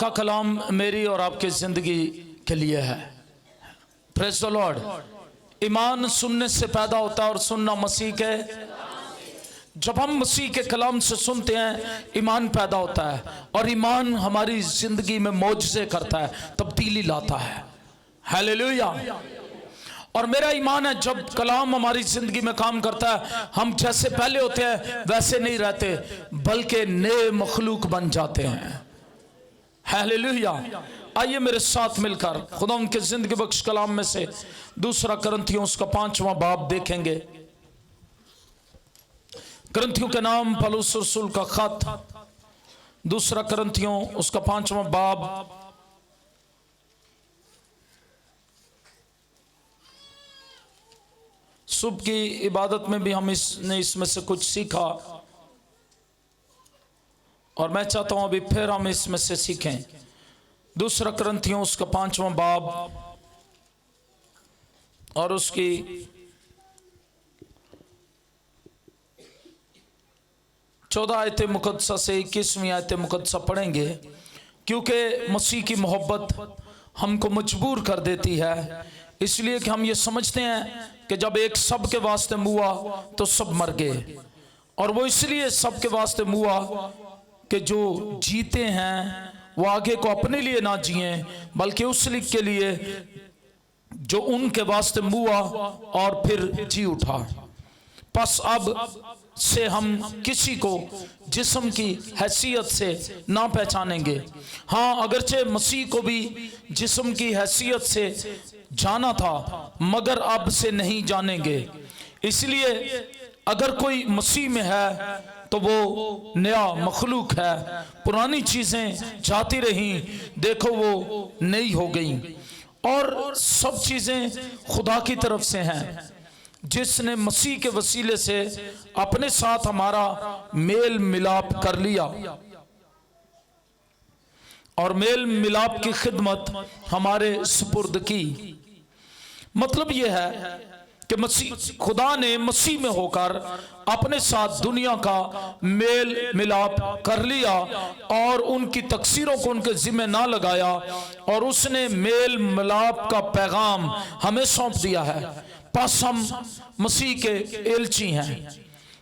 का कलाम मेरी और आपकी ज़िंदगी के लिए है। Praise the Lord. ईमान सुनने से पैदा होता है और सुनना मसीह के। जब हम मसीह के कलाम से सुनते हैं ईमान पैदा होता है और ईमान हमारी ज़िंदगी में मौजज़े करता है, तब्दीली लाता है। हालेलुया। और मेरा ईमान है जब कलाम हमारी ज़िंदगी में काम करता है, हम जैसे पहले होते हैं वैसे नहीं रहते, बल्कि नए मखलूक बन जाते हैं। हालेलुया। आइए मेरे साथ मिलकर खुदा उनके जिंदगी बख्श कलाम में से दूसरा करंथियों उसका 5वां बाब देखेंगे। करंथियों के नाम पौलुस रसूल का खत, दूसरा करंथियों उसका 5वां बाब। सुबह की इबादत में भी हम इसमें से कुछ सीखा और मैं चाहता हूं अभी फिर हम इसमें से सीखें। दूसरा करंथियों उसका 5वां बाब और उसकी 14 आयत मुकद्दसा से 21वीं आयत मुकद्दसा पढ़ेंगे, क्योंकि मसीह की मोहब्बत हमको मजबूर कर देती है, इसलिए कि हम ये समझते हैं कि जब एक सब के वास्ते मुआ तो सब मर गए। और वो इसलिए सब के वास्ते मुआ कि जो जीते हैं वो आगे को अपने लिए ना जिए, बल्कि उस के लिए जो उनके वास्ते मुआ और फिर जी उठा। बस अब से हम किसी को जिस्म की हैसियत से ना पहचानेंगे। हाँ, अगरचे मसीह को भी जिस्म की हैसियत से जाना था, मगर अब से नहीं जानेंगे। इसलिए अगर कोई मसीह में है तो वो नया मखलूक है, पुरानी चीज़ें जाती रहीं, देखो वो नई हो गई। और सब चीज़ें खुदा की तरफ से हैं, जिसने मसीह के वसीले से अपने साथ हमारा मेल मिलाप कर लिया और मेल मिलाप की खिदमत हमारे सुपुर्द की। मतलब यह है कि मसीह, खुदा ने मसीह में होकर अपने साथ दुनिया का मेल मिलाप कर लिया और उनकी तकसीरों को उनके जिम्मे ना लगाया, और उसने मेल मिलाप का पैगाम हमें सौंप दिया है। बस हम मसीह के एलची हैं।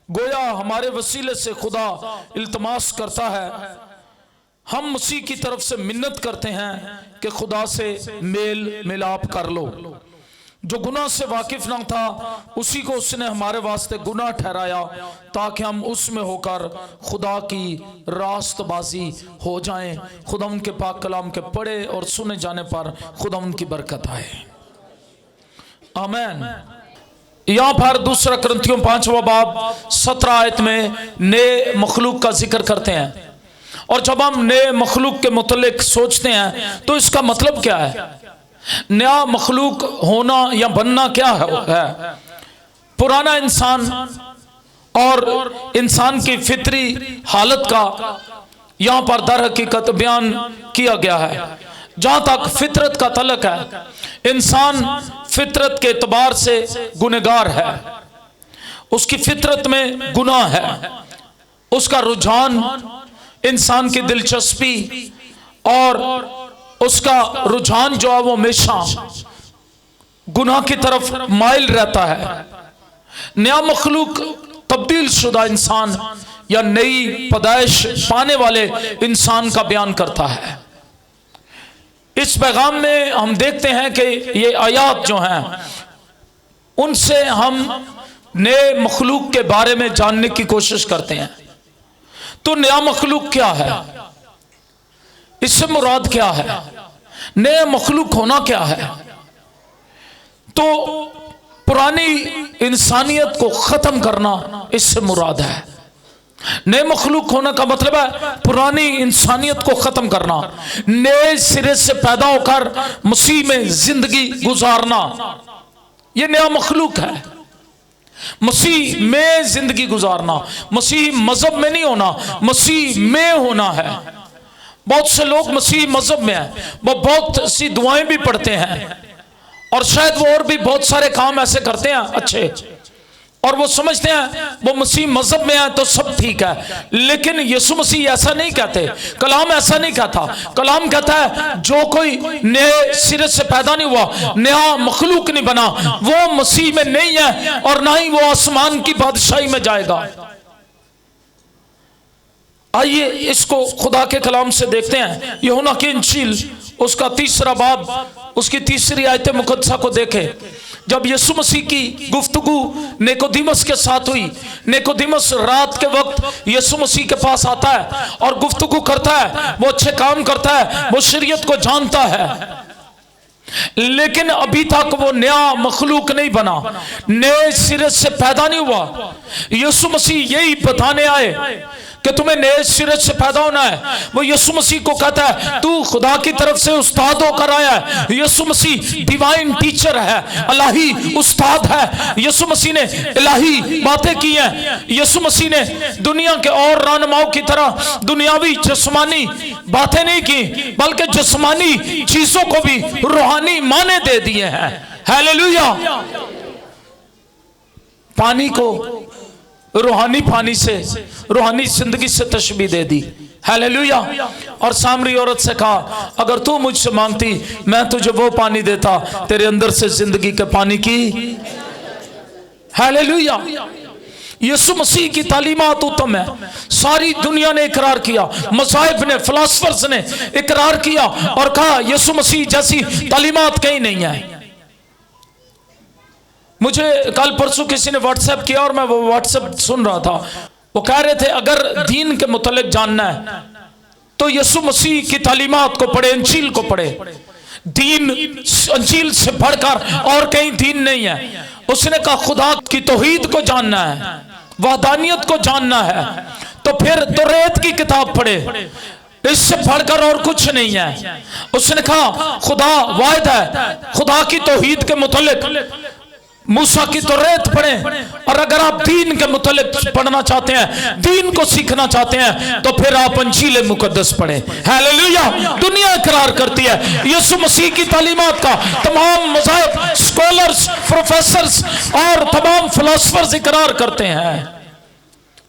गोया हमारे वसीले से खुदा इल्तमास करता है, हम मसीह की तरफ से मिन्नत करते हैं कि खुदा से मेल मिलाप कर लो। जो गुनाह से वाकिफ ना था उसी को उसने हमारे वास्ते गुनाह ठहराया, ताकि हम उसमें होकर खुदा की रास्तबाजी हो जाएं। खुदा उनके पाक कलाम के पढ़े और सुने जाने पर खुदा उनकी बरकत आए। आमीन। यहाँ पर दूसरा करंथियों 5वां बाब 17 आयत में नए मखलूक का जिक्र करते हैं। और जब हम नए मखलूक के मुतल्लिक सोचते हैं तो इसका मतलब क्या है? नया मखलूक होना या बनना क्या है? पुराना इंसान और इंसान की फितरी हालत का यहाँ पर दर हकीकत बयान किया गया है। जहाँ तक फितरत का तल्लुक है, इंसान फितरत के एतबार से गुनहगार है, उसकी फितरत में गुनाह है, उसका रुझान, इंसान की दिलचस्पी और उसका रुझान जो है वो हमेशा गुनाह की तरफ माइल रहता है। नया मखलूक तब्दील शुदा इंसान या नई पैदाइश पाने वाले इंसान का बयान करता है। इस पैगाम में हम देखते हैं कि ये आयात जो हैं उनसे हम नए मखलूक के बारे में जानने की कोशिश करते हैं। तो नया मखलूक क्या है? इससे मुराद क्या है? नए मखलूक होना क्या है? तो पुरानी इंसानियत को खत्म करना इससे मुराद है। नए मखलूक होने का मतलब है पुरानी इंसानियत को खत्म करना, नए सिरे से पैदा होकर मसीह में जिंदगी गुजारना। यह नया मखलूक है, मसीह में जिंदगी गुजारना। मसीह मजहब में नहीं होना, मसीह में होना है। बहुत से लोग मसीह मजहब में हैं, वो बहुत सी दुआएं भी पढ़ते हैं और शायद वो और भी बहुत सारे काम ऐसे करते हैं अच्छे, और वो समझते हैं वो मसीह मजहब में है तो सब ठीक है। लेकिन यीशु मसीह ऐसा नहीं कहते, कलाम ऐसा नहीं कहता। कलाम कहता है जो कोई नए सिरे से पैदा नहीं हुआ, नया मखलूक नहीं बना, वो मसीह में नहीं है और ना ही वो आसमान की बादशाही में जाएगा। आइए इसको खुदा के कलाम से देखते हैं। यूहन्ना की इंजील उसका 3 बाब उसकी 3 आयत मुकद्दसा को देखें। जब यीशु मसीह की गुफ्तगू निकोदेमस के साथ हुई, निकोदेमस रात के वक्त यीशु मसीह के पास आता है और गुफ्तगू करता है। वो अच्छे काम करता है, वो शरीयत को जानता है, लेकिन अभी तक वो नया मखलूक नहीं बना, नए सिरे से पैदा नहीं हुआ। यीशु मसीह यही बताने आए कि तुम्हें नए सिरे से पैदा होना है। वो यीशु मसीह को कहता है तू खुदा की तरफ से उस्ताद होकर आया है। यीशु मसीह डिवाइन टीचर है, इलाही उस्ताद है। यीशु मसीह ने इलाही बातें की हैं। यीशु मसीह ने दुनिया के और रहनुमाओं की तरह दुनियावी जिस्मानी बातें नहीं की, बल्कि जिस्मानी चीजों को भी रूहानी माने दे दिए हैं। हालेलुया। पानी को रूहानी पानी से, रूहानी जिंदगी से तशबीह दे दी। हालेलुया। और सामरी औरत से कहा अगर तू मुझसे मांगती मैं तुझे वो पानी देता तेरे अंदर से जिंदगी के पानी की। हालेलुया। यीशु मसीह की तालीमात उत्तम है। सारी दुनिया ने इकरार किया, मज़ाहिब ने, फिलासफर्स ने इकरार किया और कहा यीशु मसीह जैसी तालीमात कहीं नहीं है। मुझे कल परसों किसी ने व्हाट्सएप किया और मैं वो व्हाट्सएप सुन रहा था। वो कह रहे थे अगर दीन के मुतल्लिक जानना है तो यीशु मसीह की तालीमात को पढ़े, इंजील को पढ़े। दीन इंजील से बढ़कर और कहीं दीन नहीं है। उसने कहा खुदा की तौहीद को जानना है, वहदानियत को जानना है तो फिर तौरात की किताब पढ़े, इससे बढ़कर और कुछ नहीं है। उसने कहा खुदा वाहिद है, खुदा की तौहीद के मुतल्लिक मूसा की तौरात पढ़ें। और अगर आप दीन के मुतल्लिक पढ़ना चाहते हैं, दीन को सीखना चाहते हैं तो फिर आप इंजील मुकद्दस पढ़ें। हालेलुया। दुनिया इकरार करती है यीशु मसीह की तालीमात का, तमाम मज़ाहिब, स्कॉलर्स, प्रोफेसर्स और तमाम फिलोसफर्स इकरार करते हैं।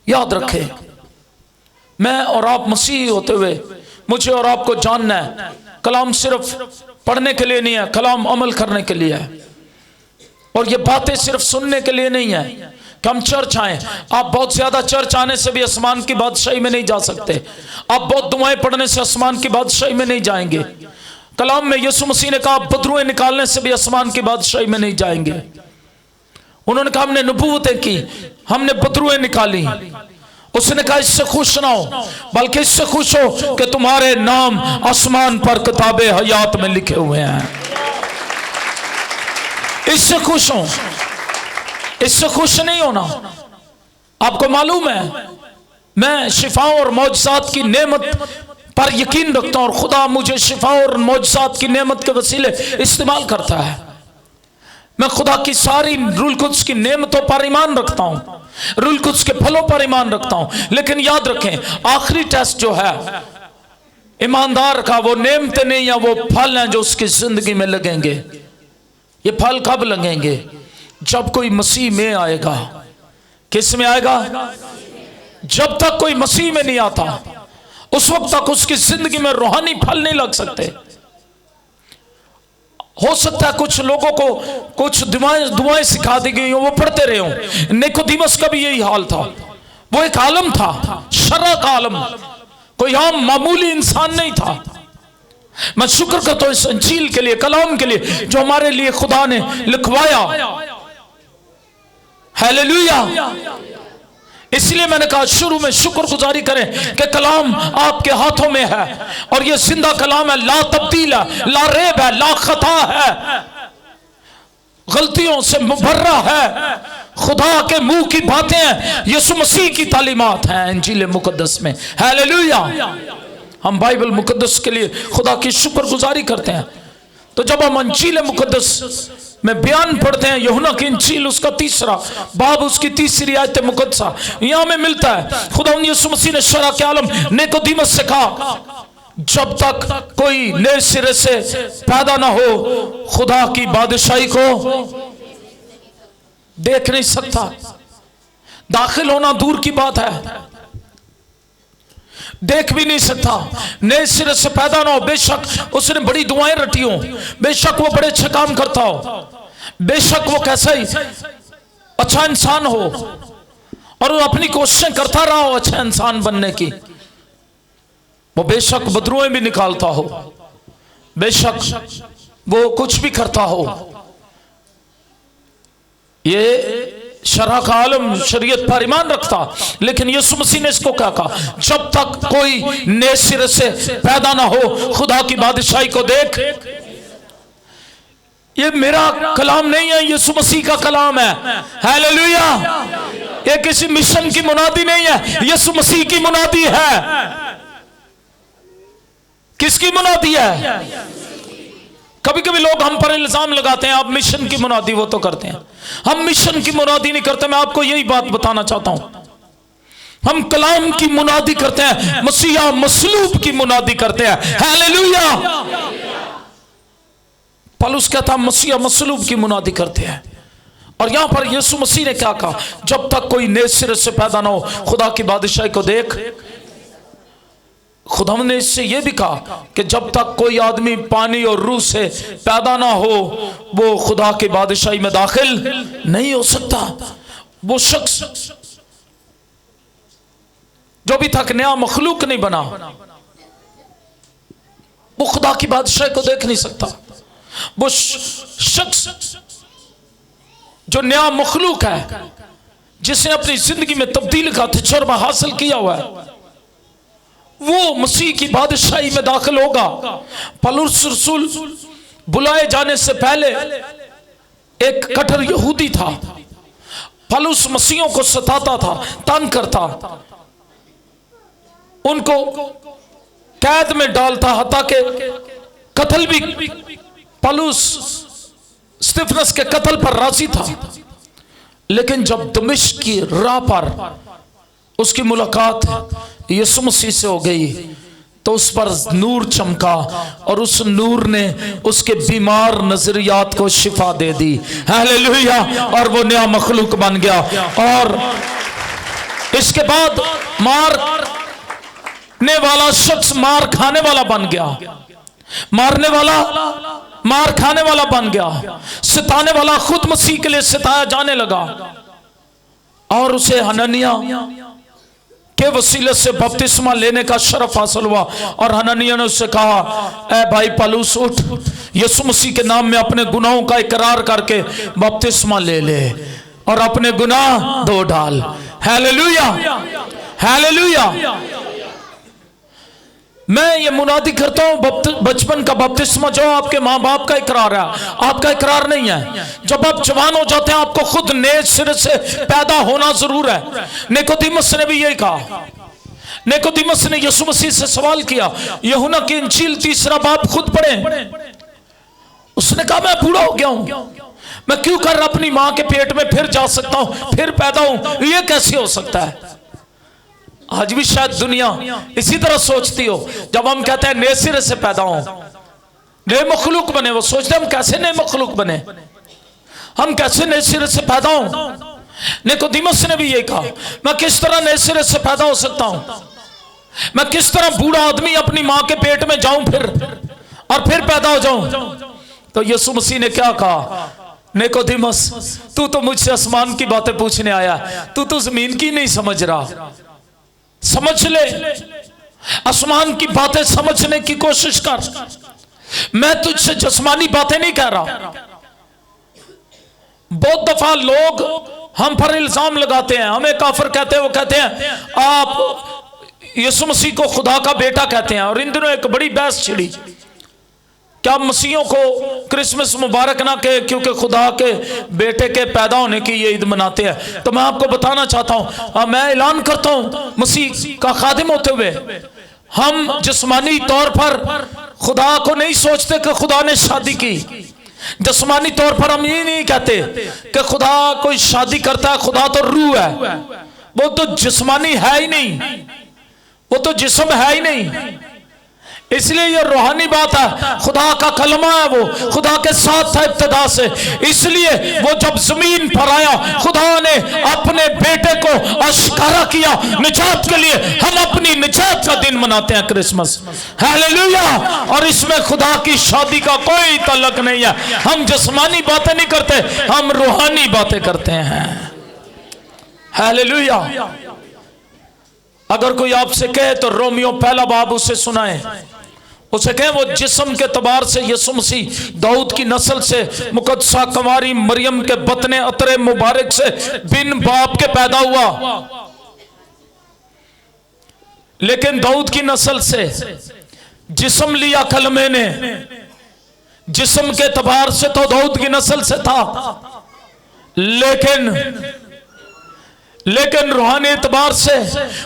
याद रखें मैं और आप मसीही होते हुए मुझे और आपको जानना है कलाम सिर्फ पढ़ने के लिए नहीं है, कलाम अमल करने के लिए है। और ये बातें सिर्फ सुनने के लिए नहीं है कि हम चर्च आए। आप बहुत ज्यादा चर्च आने से भी आसमान की बादशाही में नहीं जा सकते। आप बहुत दुआएं पढ़ने से आसमान की बादशाही में नहीं जाएंगे। कलाम में यीशु मसीह ने कहा बदरुएं निकालने से भी आसमान की बादशाही में नहीं जाएंगे। उन्होंने कहा हमने नबूवतें की, हमने बदरुएं निकाली। उसने कहा इससे खुश ना हो बल्कि इससे खुश हो कि तुम्हारे नाम आसमान पर किताबे हयात में लिखे हुए हैं। इससे खुश हो, इससे खुश नहीं होना। आपको मालूम है मैं शिफाओं और मौजज़ात की नेमत पर यकीन रखता हूं और खुदा मुझे शिफाओं और मौजज़ात की नेमत के वसीले इस्तेमाल करता है। मैं खुदा की सारी रूल कुद्स की नेमतों पर ईमान रखता हूं, रूल कुद्स के फलों पर ईमान रखता हूं। लेकिन याद रखें आखिरी टेस्ट जो है ईमानदार का वो नेमतें नहीं है, वो फल हैं जो उसकी जिंदगी में लगेंगे। ये फल कब लगेंगे? जब कोई मसीह में आएगा। किस में आएगा? जब तक कोई मसीह में नहीं आता उस वक्त तक उसकी जिंदगी में रूहानी फल नहीं लग सकते। हो सकता है कुछ लोगों को कुछ दुआएं सिखा दी गई हो, वो पढ़ते रहे हो। निकोदेमस का भी यही हाल था। वो एक आलम था, शरअ का आलम, कोई आम मामूली इंसान नहीं था। मैं शुक्र करता हूं इस इंजील के लिए, कलाम के लिए जो हमारे लिए खुदा ने लिखवाया। हालेलुया। इसलिए मैंने कहा शुरू में शुक्रगुजारी करें कि कलाम आपके हाथों में है और ये जिंदा कलाम है, ला तब्दील है, ला रेब है, ला खता है, गलतियों से मुबर्रा है, खुदा के मुंह की बातें हैं, यीशु मसीह की तालीमात हैं इंजील मुकद्दस में। हालेलुया। हम बाइबल मुकद्दस के लिए खुदा की शुक्रगुजारी करते हैं। तो जब हम इंजील मुकद्दस में बयान पढ़ते हैं, यूहन्ना की इंजील उसका 3 बाब उसकी 3 आयत मुकद्दसा यहां में मिलता है। खुदा यीशु मसीह ने शरअ के आलम निकोदेमस से कहा जब तक कोई नए सिरे से पैदा ना हो खुदा की बादशाही को देख नहीं सकता। दाखिल होना दूर की बात है, देख भी नहीं सकता, नए सिरे से पैदा ना हो। बेशक उसने बड़ी दुआएं रटी हो, बेशक वो बड़े अच्छे काम करता हो, बेशक वो कैसा ही अच्छा इंसान हो और वो अपनी कोशिशें करता रहा हो अच्छा इंसान बनने की, वो बेशक बदरुएं भी निकालता हो, बेशक वो कुछ भी करता हो, ये शरह का आलम शरीयत पर ईमान रखता, लेकिन यीशु मसीह ने इसको क्या कहा, जब तक कोई नए सिरे से पैदा ना हो खुदा की बादशाही को देख। ये मेरा कलाम नहीं है, यीशु मसीह का कलाम है। हालेलुया। ये किसी मिशन की मुनादी नहीं है, यीशु मसीह की मुनादी है। किसकी मुनादी है? कभी कभी लोग हम पर इल्जाम लगाते हैं, आप मिशन की मुनादी वो तो करते हैं, हम मिशन की मुनादी नहीं करते। मैं आपको यही बात बताना चाहता हूं, हम कलाम की मुनादी करते हैं, मसीहा मसलूब की मुनादी करते हैं। हालेलुया। पौलुस कहता मसीहा मसलूब की मुनादी करते हैं, और यहां पर यीशु मसीह ने क्या कहा, जब तक कोई नए सिरे से पैदा ना हो खुदा की बादशाही को देख। खुदा ने इससे यह भी कहा कि जब तक कोई आदमी पानी और रूह से पैदा ना हो वो खुदा की बादशाही में दाखिल नहीं हो सकता। वो शख्स जो भी तक नया मखलूक नहीं बना वो खुदा की बादशाही को देख नहीं सकता। वो शख्स जो नया मखलूक है, जिसने अपनी जिंदगी में तब्दीली का तजुर्बा हासिल किया हुआ है, वो मसीह की बादशाही में दाखिल होगा। पौलुस रसूल बुलाए जाने से पहले एक कट्टर यहूदी था, पौलुस मसीहों को सताता था, तंग करता, उनको कैद में डालता, हत्ता के कत्ल भी पौलुस स्तिफनस के कत्ल पर राजी था। लेकिन जब दमिश्क की राह पर उसकी मुलाकात यीशु मसीह से हो गई तो उस पर नूर चमका और उस नूर ने उसके बीमार नजरियात को शिफा दे दी। हालेलुया। और वो नया मखलूक बन गया। और इसके बाद मारने वाला शख्स मार खाने वाला बन गया, मारने वाला मार खाने वाला बन गया, सताने वाला खुद मसीह के लिए सताया जाने लगा। और उसे हननिया के वसीले से बपतिस्मा लेने का शरफ हासिल हुआ। और हननिया ने उससे कहा, ए भाई पौलुस उठ, यीशु मसीह के नाम में अपने गुनाहों का इकरार करके बपतिस्मा ले ले और अपने गुनाह धो डाल। हालेलुया। हालेलुया। मैं ये मुनादी करता हूं, बचपन का बपतिस्मा जो आपके माँ बाप का इकरार है, आपका इकरार नहीं है। जब आप जवान हो जाते हैं आपको खुद नए सिरे से पैदा होना जरूर है। निकोदेमुस ने भी यही कहा। निकोदेमुस ने यीशु मसीह से सवाल किया, यूहन्ना की इंजील 3 बाब खुद पढ़े। उसने कहा मैं बूढ़ा हो गया हूं, मैं क्यों कर अपनी मां के पेट में फिर जा सकता हूं, फिर पैदा हूं, ये कैसे हो सकता है। आज भी शायद दुनिया इसी तरह सोचती हो। जब हम कहते हैं नए सिरे से पैदा हो, नए मखलूक बने, वो सोचते हैं हम कैसे नए मखलूक बने, हम कैसे नए सिरे से पैदा हो। निकोदेमुस ने भी ये कहा, मैं किस तरह नए सिरे से पैदा हो सकता हूं, मैं किस तरह बूढ़ा आदमी अपनी मां के पेट में जाऊं फिर और फिर पैदा हो जाऊं। तो यीशु मसीह ने क्या कहा, निकोदेमुस तू तो मुझसे आसमान की बातें पूछने आया, तू तो जमीन की नहीं समझ रहा। समझ ले, आसमान की बातें समझने की कोशिश कर। मैं तुझसे जिस्मानी बातें नहीं कह रहा। बहुत दफा लोग हम पर इल्जाम लगाते हैं, हमें काफिर कहते हैं, वो कहते हैं आप यीशु मसीह को खुदा का बेटा कहते हैं। और इन दिनों एक बड़ी बहस छिड़ी, क्या मसीहों को क्रिसमस मुबारक ना कहे क्योंकि खुदा के बेटे के पैदा होने की ये ईद मनाते हैं। तो मैं आपको बताना चाहता हूं, मैं ऐलान करता हूं मसीह का खादिम होते हुए, हम जिस्मानी तौर पर खुदा को नहीं सोचते कि खुदा ने शादी की। जिस्मानी तौर पर हम ये नहीं कहते कि खुदा कोई शादी करता है, खुदा तो रूह है, वो तो जिस्मानी है ही नहीं, वो तो जिस्म है ही नहीं। इसलिए ये रूहानी बात है, खुदा का कलमा है, वो खुदा के साथ था इब्तिदा से। इसलिए वो जब जमीन पर आया, खुदा ने अपने बेटे को आश्कारा किया निजात के लिए। हम अपनी निजात का दिन मनाते हैं क्रिसमस, हालेलुया। और इसमें खुदा की शादी का कोई ताल्लुक नहीं है। हम जिस्मानी बातें नहीं करते, हम रूहानी बातें करते हैं, हालेलुया। अगर कोई आपसे कहे तो रोमियो पहला बाब उसे सुनाए, उसे कहें वो जिस्म के तबार से यीशु मसीह दाऊद की नस्ल से मुकद्दसा कुंवारी मरियम के बतने अतरे मुबारक से बिन बाप के पैदा हुआ, लेकिन दाऊद की नस्ल से जिस्म लिया कलमे ने। जिस्म के तबार से तो दाऊद की नस्ल से था, लेकिन रूहानी एतबार से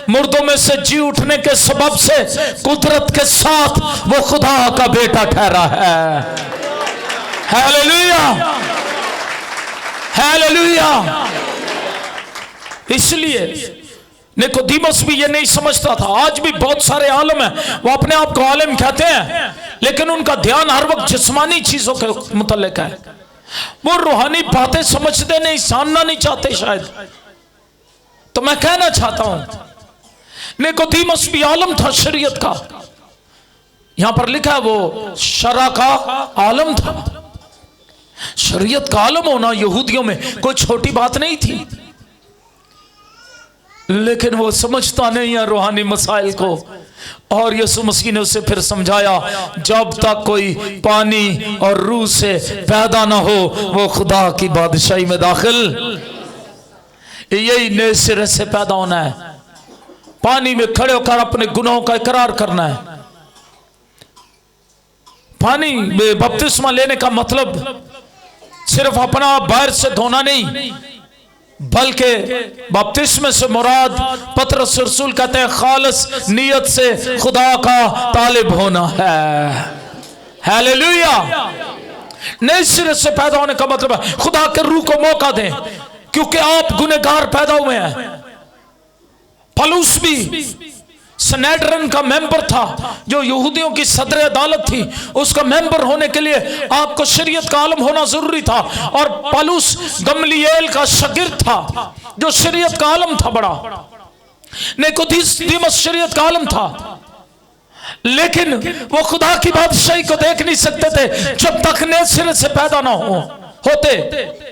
मुर्दों में से जी उठने के सबब से कुदरत के साथ वो खुदा का बेटा ठहरा है, हालेलुया, हालेलुया। इसलिए निकोदेमुस भी ये नहीं समझता था। आज भी बहुत सारे आलम हैं, वो अपने आप को आलिम कहते हैं, लेकिन उनका ध्यान हर वक्त जिस्मानी चीजों के मुतल्लिक है। वो रूहानी बातें समझते नहीं, जानना नहीं चाहते शायद। तो मैं कहना चाहता हूं निकोदेमुस भी आलम था शरीयत का। यहां पर लिखा है वो शरा का आलम था। शरीयत का आलम होना यहूदियों में कोई छोटी बात नहीं थी, लेकिन वो समझता नहीं है रूहानी मसाइल को। और यीशु मसीह ने उसे फिर समझाया, जब तक कोई पानी और रूह से पैदा ना हो वो खुदा की बादशाही में दाखिल। यही नए सिरे से पैदा होना है, पानी में खड़े होकर अपने गुनाहों का इकरार करना है। पानी में बपतिस्मा लेने का मतलब सिर्फ अपना बाहर से धोना नहीं, बल्कि बपतिस्मे से मुराद पतरस रसूल कहते हैं खालिस नियत से खुदा का तालिब होना है, हालेलुया। नए सिरे से पैदा होने का मतलब है खुदा के रूह को मौका दें, क्योंकि आप गुनहगार पैदा हुए हैं। पलूस भी सनेड्रन का मेंबर था, जो यहूदियों की सदर अदालत थी। उसका मेंबर होने के लिए आपको शरीयत का आलम होना जरूरी था। और पलूस गमलीएल का शागिर्द था, जो शरीयत का आलम था बड़ा। निकोदेमुस शरीयत का आलम था, लेकिन वो खुदा की बादशाही को देख नहीं सकते थे जब तक नए सिरे से पैदा ना होते।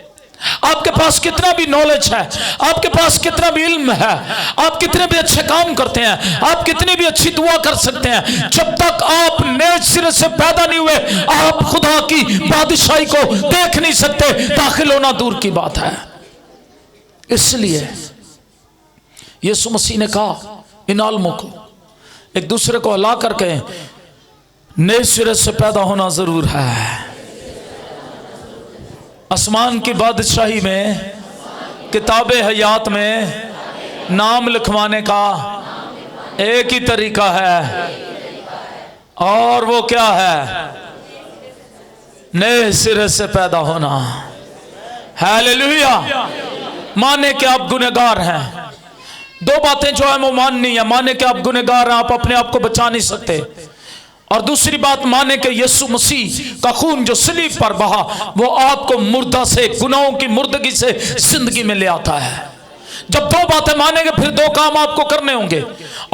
आपके पास कितना भी नॉलेज है, आपके पास कितना भी इल्म है, आप कितने भी अच्छे काम करते हैं, आप कितनी भी अच्छी दुआ कर सकते हैं, जब तक आप नए सिरे से पैदा नहीं हुए आप खुदा की बादशाही को देख नहीं सकते। दाखिल होना दूर की बात है। इसलिए यीशु मसीह ने कहा इन आलमों को एक दूसरे को हिला करके नए सिरे से पैदा होना जरूर है। आसमान की बादशाही में किताबे हयात में नाम लिखवाने का एक ही तरीका है, और वो क्या है? नए सिरे से पैदा होना, हालेलुया। माने कि आप गुनहगार हैं। दो बातें जो है वो माननी है, माने कि आप गुनहगार हैं, आप अपने आप को बचा नहीं सकते। और दूसरी बात माने कि यीशु मसीह का खून जो सलीब पर बहा वो आपको मुर्दा से, गुनाहों की मुर्दगी से जिंदगी में ले आता है। जब दो बातें मानेंगे फिर दो काम आपको करने होंगे,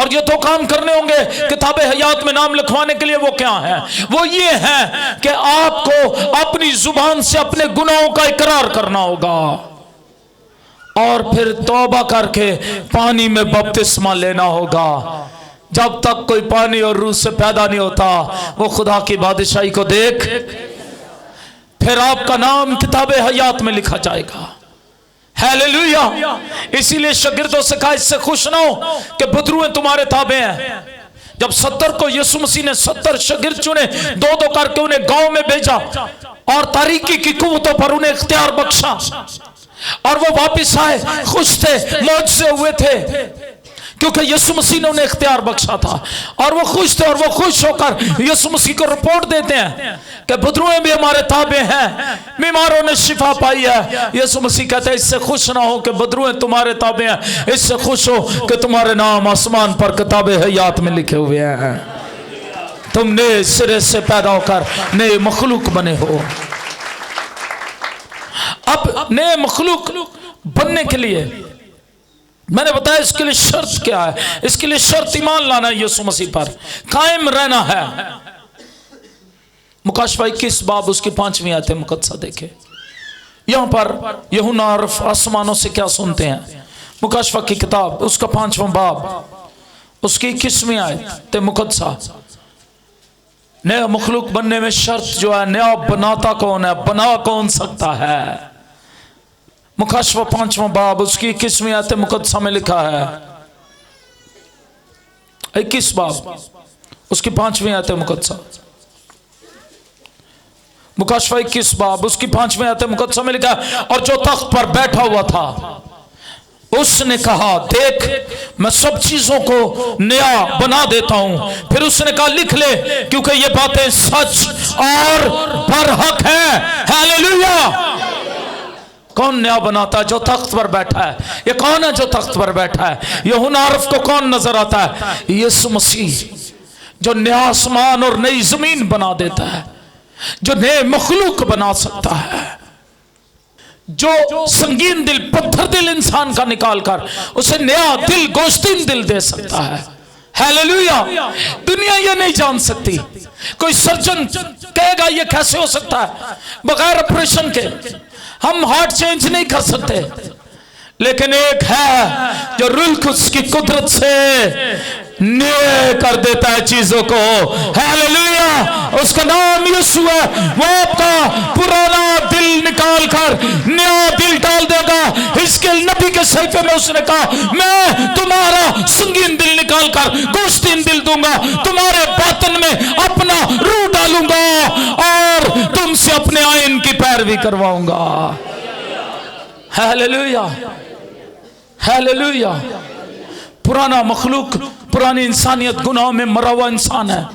और ये दो काम करने होंगे किताबे हयात में नाम लिखवाने के लिए। वो क्या है? वो ये है कि आपको अपनी जुबान से अपने गुनाहों का इकरार करना होगा, और फिर तौबा करके पानी में बपतिस्मा लेना होगा। जब तक कोई पानी और रूह से पैदा नहीं होता वो खुदा की बादशाही को देख, फिर आपका नाम किताबे हयात में लिखा जाएगा, हालेलुया। इसीलिए शागिर्दों से कहा इससे खुश ना हो कि बदरुएं तुम्हारे ताबे हैं। जब 70 को यीशु मसीह ने 70 शागिर्द चुने, दो दो करके उन्हें गांव में भेजा और तारीकी की कुव्वतों पर उन्हें इख्तियार बख्शा, और वो वापिस आए, खुश थे, मौज से हुए थे, क्योंकि यीशु मसीह ने उन्हें इख्तियार बख्शा था। और वो खुश थे, और वो खुश होकर यीशु मसीह को रिपोर्ट देते हैं कि बदरुएं भी हमारे ताबे हैं, बीमारों ने शिफा पाई है। यीशु मसीह कहते हैं इससे खुश ना हो कि बदरुएं तुम्हारे ताबे हैं, इससे खुश हो कि तुम्हारे नाम आसमान पर किताबे हयात में लिखे हुए हैं। तुम नए सिरे से पैदा होकर नए मखलूक बने हो। अब नए मखलूक बनने के लिए मैंने बताया इसके लिए शर्त क्या है। इसके लिए शर्त ईमान लाना है, यीशु मसीह पर कायम रहना है। मुकाशवा 21 बाब उसकी 5वीं आयत मुकद्दसा देखे। यहां पर यूहन्ना आसमानों से क्या सुनते हैं। मुकाशवा की किताब उसका 5वां बाब उसकी 21वीं आयत मुकद्दसा। नया मखलूक बनने में शर्त जो है, नया बनाता कौन है, बना कौन सकता है। मुकाशवा 5वां बाब उसकी 21वीं आयत मुकद्दसा में लिखा है, 21 बाब उसकी 5वीं आयत मुकद्दसा। मुकाशवा 21 बाब उसकी 5वीं आयत मुकद्दसा में लिखा है, और जो तख्त पर बैठा हुआ था उसने कहा, देख मैं सब चीजों को नया बना देता हूं। फिर उसने कहा, लिख ले, क्योंकि ये बातें सच और बरहक है। हालेलुया। कौन नया बनाता है? जो तख्त पर बैठा है। ये कौन है जो तख्त पर बैठा है? यूहन्ना आरफ को कौन नजर आता है? यीशु मसीह, जो नया आसमान और नई जमीन बना देता है, जो नए मखलूक बना सकता है, जो संगीन दिल, पत्थर दिल इंसान का निकाल कर उसे नया दिल, गोश्तीन दिल दे सकता है। हालेलुया। दुनिया ये नहीं जान सकती। कोई सर्जन कहेगा ये कैसे हो सकता है, बगैर ऑपरेशन के हम हार्ट चेंज नहीं कर सकते। लेकिन एक है जो रुल्क उसकी कुदरत से नए कर देता है चीजों को। हालेलुया। उसका नाम यीशु है। वो आपका पुराना दिल निकाल कर नया दिल डाल देगा। हिजकिय्याह नबी के सहीफे में उसने कहा, मैं तुम्हारा संगीन दिल निकाल कर गोश्तीन दिल दूंगा, तुम्हारे बातन में अपना रूह डालूंगा और तुमसे अपने आइन की पैरवी करवाऊंगा। हालेलुया। हालेलुया। पुराना मखलूक, पुरानी इंसानियत गुनाह में मरा हुआ इंसान है।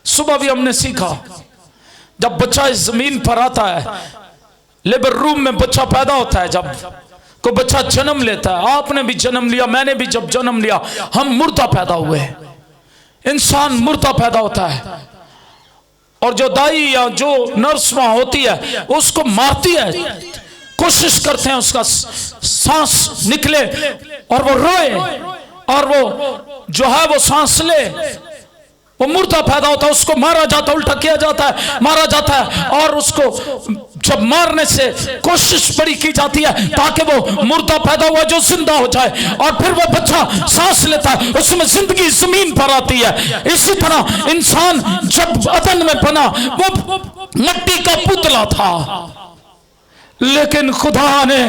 सुबह भी हमने सीखा, जब बच्चा इस जमीन पर आता है, लेबर रूम में बच्चा पैदा होता है, जब कोई बच्चा जन्म लेता है, आपने भी जन्म लिया, मैंने भी जब जन्म लिया, हम मुर्दा पैदा हुए। इंसान मुर्दा पैदा होता है, और जो दाई या जो नर्स वहां होती है उसको मारती है, कोशिश करते हैं उसका सांस निकले और वो रोए, और वो जो है वो सांस ले। वो मुर्दा पैदा होता है, उसको मारा जाता है, उल्टा किया जाता है, मारा जाता है, और उसको जब मारने से कोशिश बड़ी की जाती है ताकि वो मुर्दा पैदा हुआ जो जिंदा हो जाए, और फिर वो बच्चा सांस लेता है, उसमें जिंदगी जमीन पर आती है। इसी तरह इंसान जब अदन में बना वो मिट्टी का पुतला था, लेकिन खुदा ने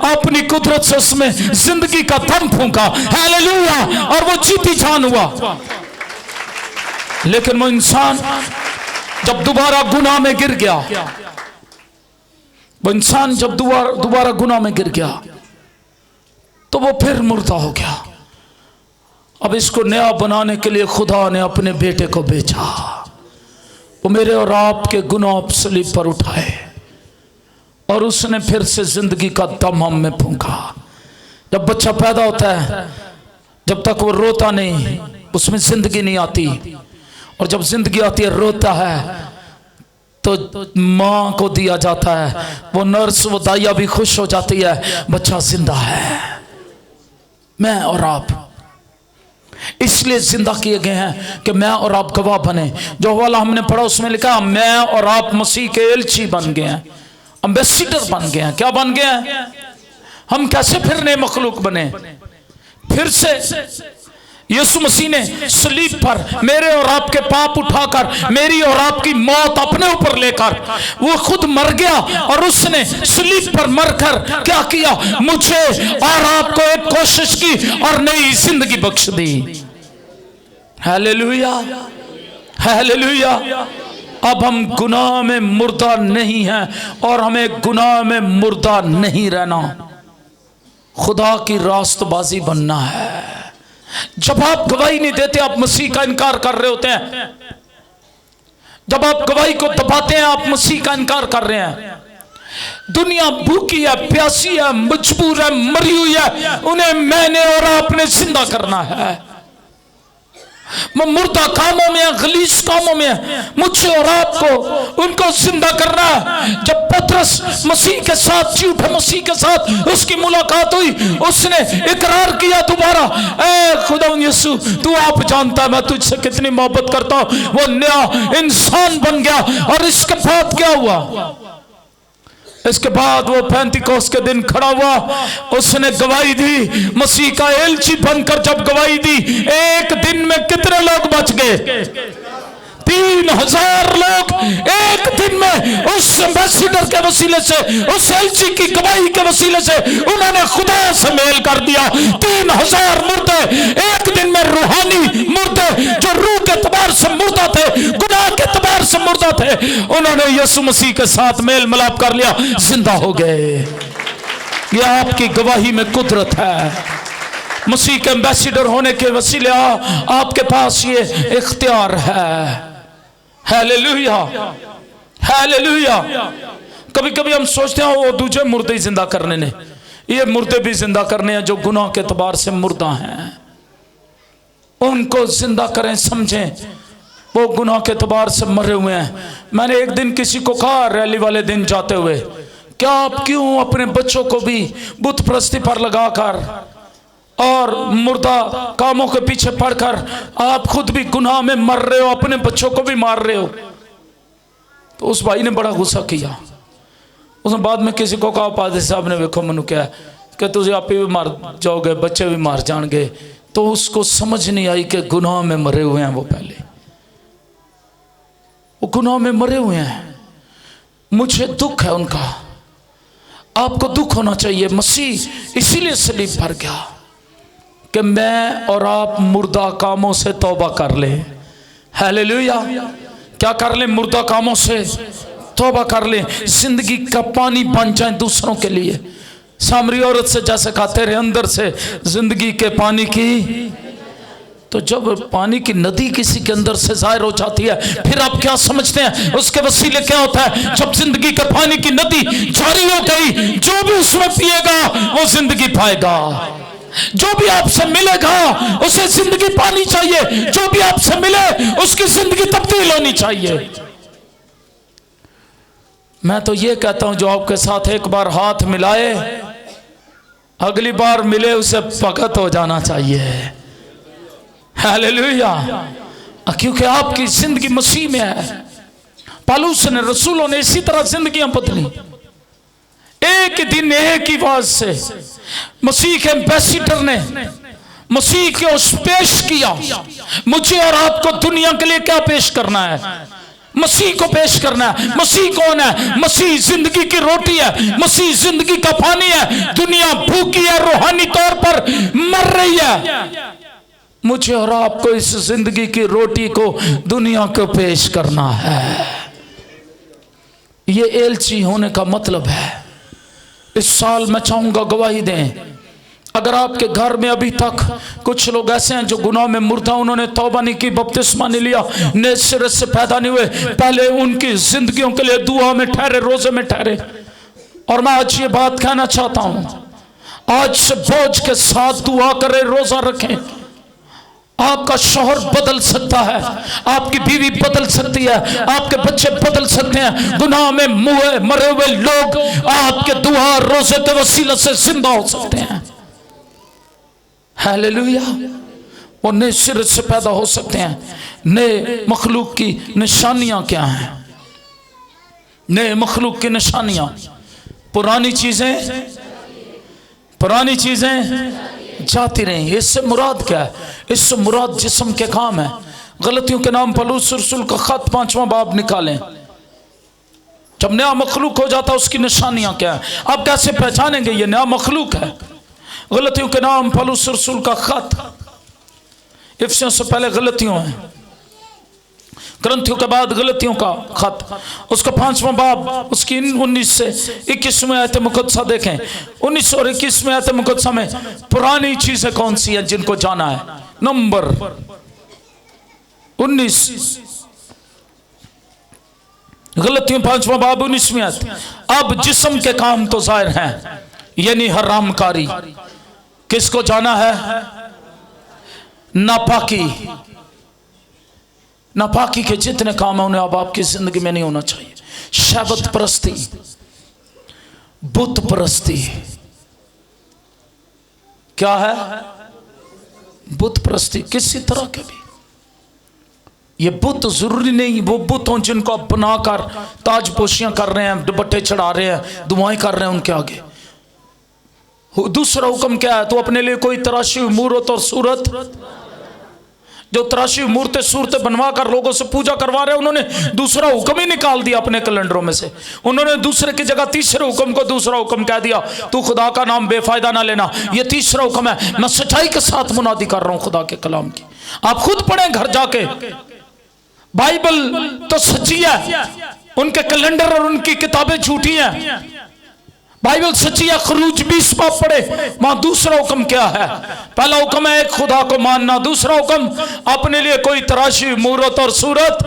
अपनी कुदरत से उसमें जिंदगी का दम फूंका। हालेलुया। और वो जीती जान हुआ। लेकिन वो इंसान जब दोबारा गुनाह में गिर गया, वो इंसान जब दोबारा गुनाह में गिर गया तो वो फिर मुर्दा हो गया। अब इसको नया बनाने के लिए खुदा ने अपने बेटे को भेजा। वो मेरे और आपके गुनाह सलीब पर उठाए और उसने फिर से जिंदगी का दम हम में फूंका। जब बच्चा पैदा होता है, जब तक वो रोता नहीं, उसमें जिंदगी नहीं आती, और जब जिंदगी आती है रोता है तो माँ को दिया जाता है। वो नर्स, वो दाइया भी खुश हो जाती है, बच्चा जिंदा है। मैं और आप इसलिए जिंदा किए गए हैं कि मैं और आप गवाह बने। जो वाला हमने पढ़ा उसमें लिखा, मैं और आप मसीह के एलची बन गए हैं, एम्बेसडर बन गए हैं। क्या बन गए हैं? हम कैसे फिर नए मखलूक बने? फिर से यीशु मसीह ने सलीब पर मेरे और आपके पाप उठाकर, मेरी और आपकी मौत अपने ऊपर लेकर वो खुद मर गया, और उसने सलीब पर मरकर क्या किया? मुझे और आपको एक कोशिश की और नई जिंदगी बख्श दी। हालेलुया। हालेलुया। अब हम गुनाह में मुर्दा नहीं हैं, और हमें गुनाह में मुर्दा नहीं रहना, खुदा की रास्तबाजी बनना है। जब आप गवाही नहीं देते, आप मसीह का इनकार कर रहे होते हैं। जब आप गवाही को दबाते हैं, आप मसीह का इनकार कर रहे हैं। दुनिया भूखी है, प्यासी है, मजबूर है, मरी हुई है, उन्हें मैंने और आपने जिंदा करना है। वो मुर्दा कामों में है, गलीस कामों में है। मुझे और आपको उनको जिंदा करना है। जब पतरस मसीह के साथ, झूठे मसीह के साथ उसकी मुलाकात हुई, उसने इकरार किया दोबारा, ऐ खुदा यीशु, तू आप जानता है मैं तुझसे कितनी मोहब्बत करता हूं। वो नया इंसान बन गया। और इसके बाद क्या हुआ? इसके बाद वो पेंतिकोस्त के दिन खड़ा हुआ, उसने गवाही दी, मसीह का एलची बनकर जब गवाही दी, एक दिन में कितने लोग बच गए? 3000 लोग एक दिन में उस एम्बेसडर के वसीले से, उस एलची की गवाही के वसीले से उन्होंने खुदा से मेल कर दिया। 3000 मुर्दे एक दिन में, रूहानी मुर्दे जो रूह के एतबार से मुर्दा थे, गुनाह के एतबार से मुर्दा थे, उन्होंने यीशु मसीह के साथ मेल मिलाप कर लिया, जिंदा हो गए। यह आपकी गवाही में कुदरत है। मसीह के एम्बेसडर होने के वसीले आपके पास ये इख्तियार है। Hallelujah, hallelujah. कभी कभी हम सोचते हैं वो दूसरे मुर्दे जिंदा करने ने, ये मुर्दे भी जिंदा करने हैं जो गुनाह के एतबार से मुर्दा हैं, उनको जिंदा करें, समझें वो गुनाह के एतबार से मरे हुए हैं। मैंने एक दिन किसी को कहा रैली वाले दिन जाते हुए, क्या आप क्यों अपने बच्चों को भी बुत परस्ती पर लगाकर और मुर्दा कामों के पीछे पड़कर आप खुद भी गुनाह में मर रहे हो, अपने बच्चों को भी मार रहे हो? तो उस भाई ने बड़ा गुस्सा किया। उसने बाद में किसी को कहा, पादरी साहब ने देखो मनु क्या कि तुझे आप भी मार जाओगे, बच्चे भी मार जाएंगे। तो उसको समझ नहीं आई कि गुनाह में मरे हुए हैं, वो पहले वो गुनाह में मरे हुए हैं। मुझे दुख है उनका, आपको दुख होना चाहिए। मसीह इसीलिए सलीब पर गया कि मैं और आप मुर्दा कामों से तौबा कर ले। हालेलुया। क्या कर ले? मुर्दा कामों से तौबा कर ले, जिंदगी का पानी बन जाए दूसरों के लिए। सामरी औरत से जैसे कहा, तेरे अंदर से जिंदगी के पानी की, तो जब पानी की नदी किसी के अंदर से जाहिर हो जाती है, फिर आप क्या समझते हैं उसके वसीले क्या होता है? जब जिंदगी के पानी की नदी जारी हो गई, जो भी उसमें पिएगा वो जिंदगी पाएगा। जो भी आपसे मिलेगा उसे जिंदगी पानी चाहिए, जो भी आपसे मिले उसकी जिंदगी तब्दील होनी चाहिए। मैं तो ये कहता हूं, जो आपके साथ एक बार हाथ मिलाए, अगली बार मिले उसे भगत हो जाना चाहिए। हालेलुया। क्योंकि आपकी जिंदगी मसीह में है। पौलुस ने, रसूलों ने इसी तरह जिंदगियां बदली। एक ही दिन एक ही आवाज से मसीह के एम्बेसडर ने मसीह को पेश किया। मुझे और आपको दुनिया के लिए क्या पेश करना है? मसीह को पेश करना है। मसीह कौन है? मसीह जिंदगी की रोटी है, मसीह जिंदगी का पानी है। दुनिया भूखी है, रूहानी तौर पर मर रही है। मुझे और आपको इस जिंदगी की रोटी को दुनिया को पेश करना है। ये एलची होने का मतलब है। इस साल मैं चाहूंगा गवाही दें। अगर आपके घर में अभी तक कुछ लोग ऐसे हैं जो गुनाह में मुर्दा, उन्होंने तौबा नहीं की, बपतिस्मा नहीं लिया, नए सिरे से पैदा नहीं हुए, पहले उनकी जिंदगियों के लिए दुआ में ठहरे, रोजे में ठहरे। और मैं आज ये बात कहना चाहता हूं, आज से बोझ के साथ दुआ करें, रोजा रखें। आपका शौहर बदल सकता है, आपकी बीवी बदल सकती है, आपके बच्चे बदल सकते हैं। गुनाह में मरे हुए लोग आपके दुआ रोजे के वसीले से जिंदा हो सकते हैं। हालेलुया। वो नए सिरे से पैदा हो सकते हैं। नए मखलूक की निशानियां क्या हैं? नए मखलूक की निशानियां, पुरानी चीजें जाती रही। इससे मुराद क्या है? इससे मुराद जिस्म के काम है। गलतियों के नाम पौलुस रसूल का खत 5वां बाब निकालें। जब नया मखलूक हो जाता है उसकी निशानियां क्या है? आप कैसे पहचानेंगे ये नया मखलूक है? गलतियों के नाम पौलुस रसूल का खत, इफिसियों से पहले गलतियों है, ग्रंथियों के बाद गलतियों का खत, उसका 5वां बाब, उसकी 19 से 21 आयत मुकद्दसा देखें। 19 और 21 आयत मुकद्दसा में पुरानी चीजें कौन सी हैं जिनको जाना है? नंबर 19 गलतियों 5वां बाब 19 आयत। अब जिस्म के काम तो जाहिर हैं, यानी हरामकारी। किसको जाना है? नापाकी, नापाकी के जितने काम है उन्हें अब आपकी जिंदगी में नहीं होना चाहिए। शैबत परस्ती, बुत परस्ती क्या है? बुत परस्ती किसी तरह के भी। ये बुत जरूरी नहीं वो बुत हों जिनको आप बनाकर ताजपोशियां कर रहे हैं, दुपट्टे चढ़ा रहे हैं, दुआएं कर रहे हैं उनके आगे। दूसरा हुक्म क्या है? तो अपने लिए कोई तराशी हुई मूर्त और सूरत, जो तराशी हुई मूर्तें सूरतें बनवा कर लोगों से पूजा करवा रहे हैं, उन्होंने दूसरा हुक्म ही निकाल दिया अपने कैलेंडरों में से। उन्होंने दूसरे की जगह तीसरे हुक्म को दूसरा हुक्म कह दिया, तू खुदा का नाम बेफायदा ना लेना। ये तीसरा हुक्म है। मैं सच्चाई के साथ मुनादी कर रहा हूं खुदा के कलाम की। आप खुद पढ़ें घर जाके, बाइबल तो सच्ची है, उनके कैलेंडर और उनकी किताबें झूठी हैं। बाइबल सच्ची है। खरूज 20 बाब पढ़े, वहां दूसरा हुक्म क्या है? पहला हुक्म है एक खुदा को मानना, दूसरा हुक्म अपने लिए कोई तराशी मूरत और सूरत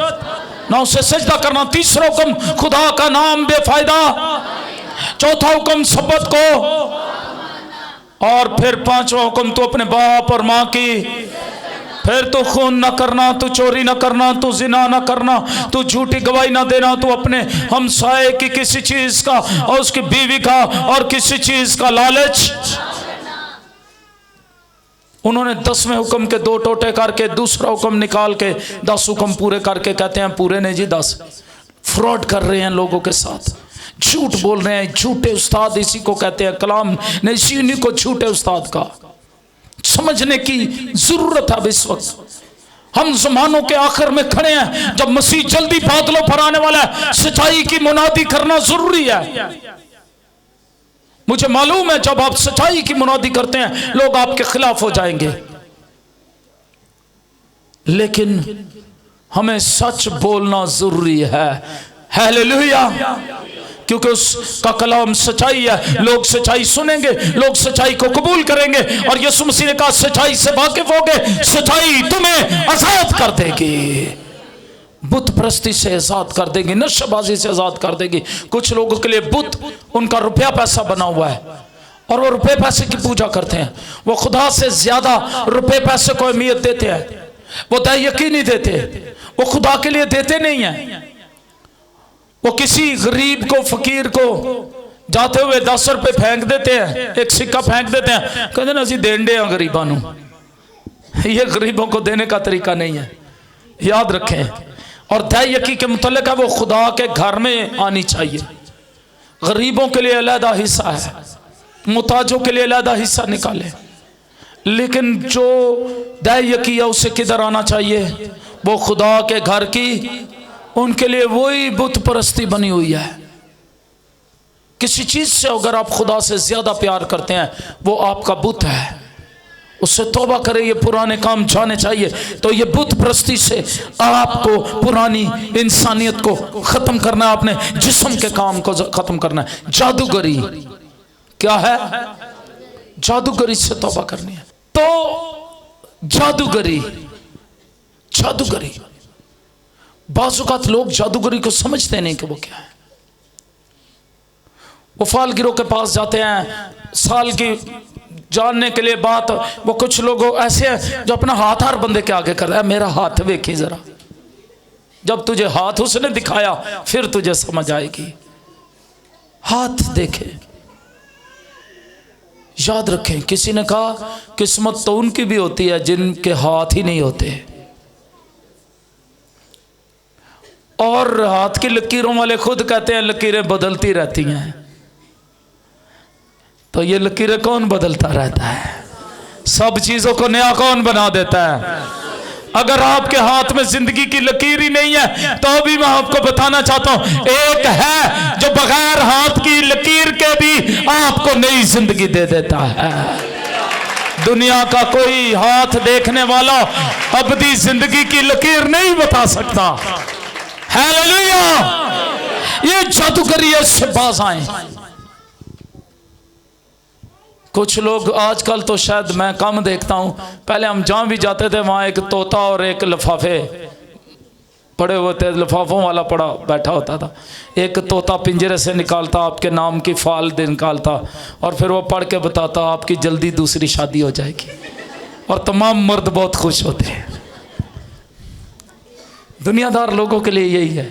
ना उसे सजदा करना, तीसरा हुक्म खुदा का नाम बेफायदा, चौथा हुक्म सब्बत को, और फिर पांचवा हुक्म तो अपने बाप और मां की, फिर तो खून ना करना, तू चोरी ना करना, तू जिना ना करना, तू झूठी गवाही ना देना, तू अपने हमसाये की किसी चीज का और उसकी बीवी का और किसी चीज का लालच। उन्होंने 10वें हुक्म के 2 टोटे करके दूसरा हुक्म निकाल के 10 हुक्म पूरे करके कहते हैं पूरे नहीं जी 10। फ्रॉड कर रहे हैं लोगों के साथ, झूठ बोल रहे हैं। झूठे उस्ताद इसी को कहते हैं। कलाम ने इसी को झूठे उस्ताद का समझने की जरूरत है। इस वक्त हम जमानों के आखिर में खड़े हैं, जब मसीह जल्दी बादलों पर आने वाला है। सच्चाई की मुनादी करना जरूरी है। मुझे मालूम है जब आप सच्चाई की मुनादी करते हैं लोग आपके खिलाफ हो जाएंगे, लेकिन हमें सच बोलना जरूरी है। हालेलुया। क्योंकि उसका कलाम सच्चाई है। लोग सच्चाई सुनेंगे, लोग सच्चाई को कबूल करेंगे, और यीशु मसीह ने कहा सच्चाई से वाकिफ होगे, सच्चाई तुम्हें आजाद कर देगी, बुत परस्ती से आजाद कर देगी, नशेबाजी से आजाद कर देगी। कुछ लोगों के लिए बुत उनका रुपया पैसा बना हुआ है, और वो रुपये पैसे की पूजा करते हैं। वो खुदा से ज्यादा रुपये पैसे को अहमियत देते हैं। वो दया यकीनी देते, वो खुदा के लिए देते नहीं है। वो किसी गरीब को, फकीर को जाते हुए 10 रुपए फेंक देते हैं, एक सिक्का फेंक देते हैं, कहते ना असी देंडे हैं गरीबों को। ये गरीबों को देने का तरीका नहीं है, याद रखें। और दया यकी के मुतल्लिक है वो खुदा के घर में आनी चाहिए। गरीबों के लिए अलहदा हिस्सा है, मुताजों के लिए अलहदा हिस्सा निकाले। लेकिन जो दया यकी है उसे किधर आना चाहिए? वो खुदा के घर की, उनके लिए वही बुत परस्ती बनी हुई है। किसी चीज से अगर आप खुदा से ज्यादा प्यार करते हैं वो आपका बुत है, उससे तौबा करें। ये पुराने काम जाने चाहिए। तो ये बुत परस्ती से आपको पुरानी इंसानियत को खत्म करना है, अपने जिस्म के काम को खत्म करना है। जादूगरी क्या है? जादूगरी से तौबा करनी है। तो जादूगरी बाज़ लोग जादूगरी को समझते नहीं कि वो क्या है। वो फालगिरों के पास जाते हैं साल की जानने के लिए बात। वो कुछ लोग ऐसे हैं जो अपना हाथ हर बंदे के आगे कर रहा है, मेरा हाथ देखी जरा। जब तुझे हाथ उसने दिखाया फिर तुझे समझ आएगी। हाथ देखे। याद रखें, किसी ने कहा किस्मत तो उनकी भी होती है जिनके हाथ ही नहीं होते, और हाथ की लकीरों वाले खुद कहते हैं लकीरें बदलती रहती हैं। तो ये लकीरें कौन बदलता रहता है? सब चीजों को नया कौन बना देता है? अगर आपके हाथ में जिंदगी की लकीर ही नहीं है तो भी मैं आपको बताना चाहता हूं एक है जो बगैर हाथ की लकीर के भी आपको नई जिंदगी दे देता है। दुनिया का कोई हाथ देखने वाला अबदी जिंदगी की लकीर नहीं बता सकता। हालेलुया। ये जादूगरी से बाज आए। कुछ लोग आजकल तो शायद मैं कम देखता हूं, पहले हम जहां भी जाते थे वहां एक तोता और एक लिफाफे पड़े होते, लिफाफों वाला पड़ा बैठा होता था। एक तोता पिंजरे से निकालता, आपके नाम की फाल निकालता, और फिर वो पढ़ के बताता आपकी जल्दी दूसरी शादी हो जाएगी, और तमाम मर्द बहुत खुश होते हैं। दुनियादार लोगों के लिए यही है।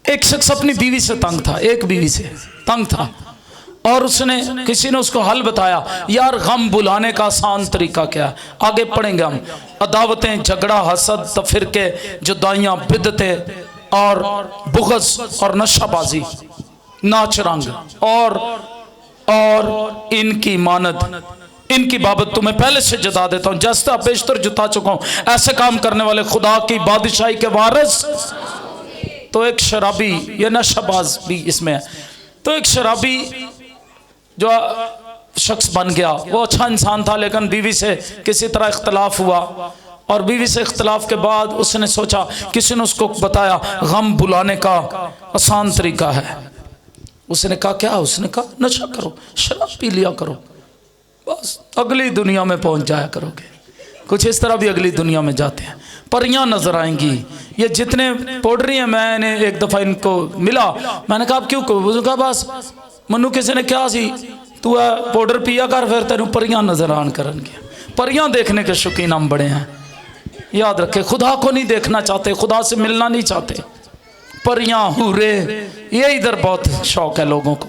एक शख्स अपनी बीवी से तंग था, एक बीवी से तंग था, और उसने किसी ने उसको हल बताया, यार गम बुलाने का आसान तरीका क्या है, आगे पढ़ेंगे हम। अदावतें, झगड़ा, हसद, तफिरके, जुदाइयाँ, बिदतें और बुग़्ज़ और नशाबाजी, नाच रंग और इनकी मानद, इनकी बाबत तुम्हें पहले से जता देता हूँ, जैसा बेशतर जता चुका हूँ। ऐसे काम करने वाले खुदा की बादशाही के वारिस। तो एक शराबी, ये नशाबाज भी इसमें है, तो एक शराबी जो शख्स बन गया, वो अच्छा इंसान था, लेकिन बीवी से किसी तरह इख्तलाफ हुआ, और बीवी से इख्तलाफ के बाद उसने सोचा, किसी ने उसको बताया गम बुलाने का आसान तरीका है। उसने कहा क्या? उसने कहा नशा करो, शराब पी लिया करो, बस अगली दुनिया में पहुंच जाया करोगे। कुछ इस तरह भी अगली दुनिया में जाते हैं, परियां नजर आएंगी। ये जितने पाउडरी हैं, मैंने एक दफ़ा इनको मिला, मैंने कहा आप क्यों कहो? उसने कहा बस मनु किसी ने क्या सी, तू पाउडर पिया कर, फिर तेन परियां नजर आन करनगे। परियां देखने के शौकीन हम बड़े हैं, याद रखे। खुदा को नहीं देखना चाहते, खुदा से मिलना नहीं चाहते। परियां, हूरे, ये इधर बहुत शौक है लोगों को।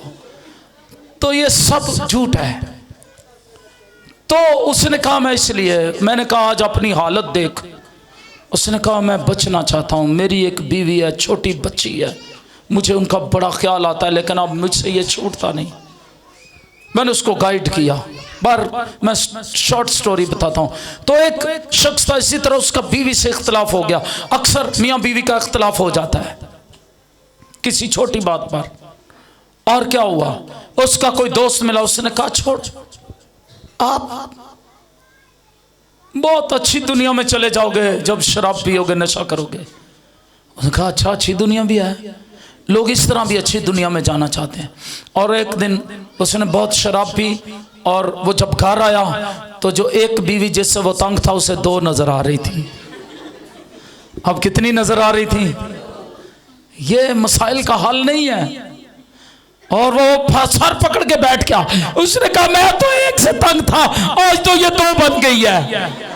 तो ये सब झूठ है। तो उसने कहा मैं इसलिए, मैंने कहा आज अपनी हालत देख। उसने कहा मैं बचना चाहता हूँ, मेरी एक बीवी है, छोटी बच्ची है, मुझे उनका बड़ा ख्याल आता है, लेकिन अब मुझसे ये छूटता नहीं। मैंने उसको गाइड किया। बार मैं शॉर्ट स्टोरी बताता हूँ। तो एक शख्स था, इसी तरह उसका बीवी से इख्तलाफ हो गया। अक्सर मियाँ बीवी का इख्तलाफ हो जाता है किसी छोटी बात पर। और क्या हुआ, उसका कोई दोस्त मिला, उसने कहा छोड़, आप बहुत अच्छी दुनिया में चले जाओगे जब शराब पियोगे, नशा करोगे। उसने कहा अच्छा, अच्छी दुनिया भी है, लोग इस तरह भी अच्छी दुनिया में जाना चाहते हैं। और एक दिन उसने बहुत शराब पी, और वो जब घर आया तो जो एक बीवी जिससे वो तंग था, उसे दो नजर आ रही थी। अब कितनी नजर आ रही थी? ये मसाइल का हल नहीं है। और वो सर पकड़ के बैठ गया। उसने कहा मैं तो एक से तंग था, आज तो ये दो बन गई है।